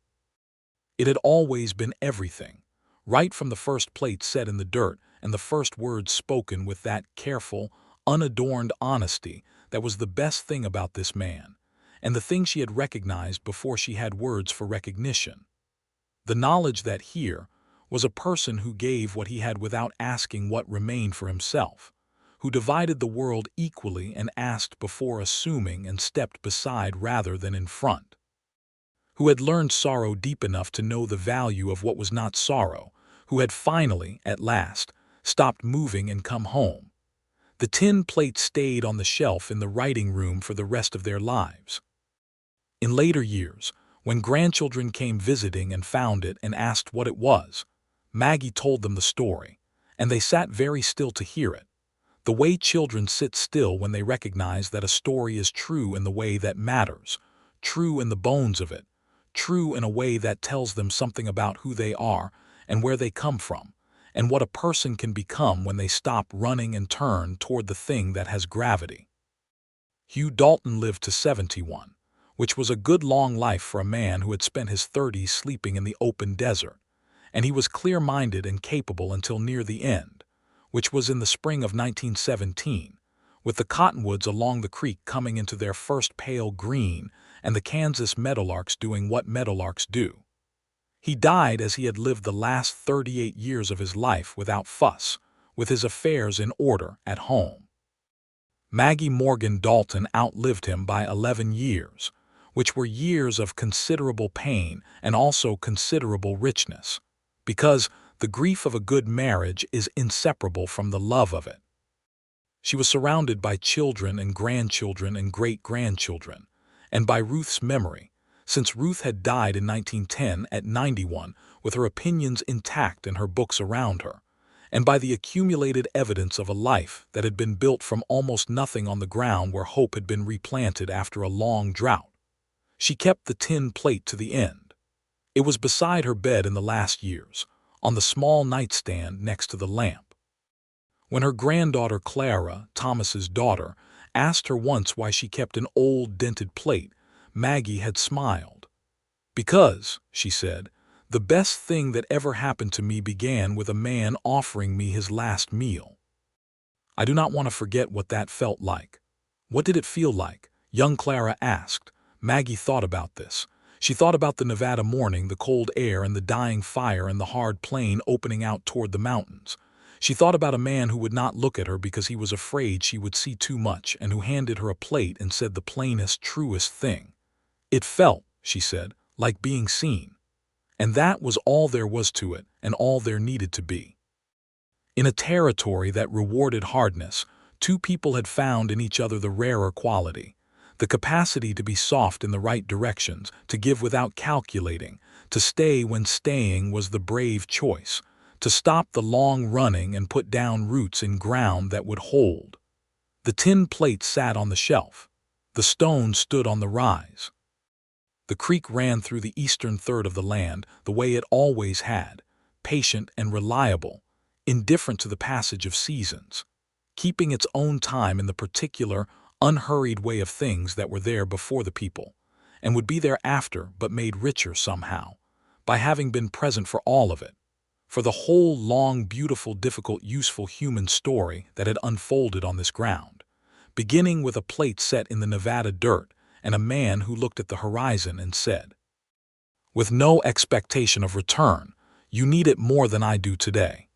It had always been everything, right from the first plate set in the dirt and the first words spoken with that careful, unadorned honesty that was the best thing about this man, and the thing she had recognized before she had words for recognition. The knowledge that here was a person who gave what he had without asking what remained for himself, who divided the world equally and asked before assuming and stepped beside rather than in front, who had learned sorrow deep enough to know the value of what was not sorrow, who had finally, at last, stopped moving and come home. The tin plate stayed on the shelf in the writing room for the rest of their lives. In later years, when grandchildren came visiting and found it and asked what it was, Maggie told them the story, and they sat very still to hear it, the way children sit still when they recognize that a story is true in the way that matters, true in the bones of it, true in a way that tells them something about who they are and where they come from, and what a person can become when they stop running and turn toward the thing that has gravity. Hugh Dalton lived to 71, which was a good long life for a man who had spent his 30s sleeping in the open desert, and he was clear-minded and capable until near the end, which was in the spring of 1917, with the cottonwoods along the creek coming into their first pale green and the Kansas meadowlarks doing what meadowlarks do. He died as he had lived the last 38 years of his life without fuss, with his affairs in order at home. Maggie Morgan Dalton outlived him by 11 years, which were years of considerable pain and also considerable richness, because the grief of a good marriage is inseparable from the love of it. She was surrounded by children and grandchildren and great-grandchildren, and by Ruth's memory, since Ruth had died in 1910 at 91 with her opinions intact and her books around her, and by the accumulated evidence of a life that had been built from almost nothing on the ground where hope had been replanted after a long drought. She kept the tin plate to the end. It was beside her bed in the last years, on the small nightstand next to the lamp. When her granddaughter Clara, Thomas's daughter, asked her once why she kept an old dented plate, Maggie had smiled. "Because," she said, "the best thing that ever happened to me began with a man offering me his last meal." I do not want to forget what that felt like. What did it feel like? Young Clara asked. Maggie thought about this. She thought about the Nevada morning, the cold air and the dying fire and the hard plain opening out toward the mountains. She thought about a man who would not look at her because he was afraid she would see too much and who handed her a plate and said the plainest, truest thing. It felt, she said, like being seen. And that was all there was to it and all there needed to be. In a territory that rewarded hardness, 2 people had found in each other the rarer quality, the capacity to be soft in the right directions, to give without calculating, to stay when staying was the brave choice, to stop the long running and put down roots in ground that would hold. The tin plate sat on the shelf. The stone stood on the rise. The creek ran through the eastern third of the land the way it always had, patient and reliable, indifferent to the passage of seasons, keeping its own time in the particular, unhurried way of things that were there before the people, and would be there after, but made richer somehow, by having been present for all of it, for the whole long, beautiful, difficult, useful human story that had unfolded on this ground, beginning with a plate set in the Nevada dirt and a man who looked at the horizon and said, "With no expectation of return, you need it more than I do today."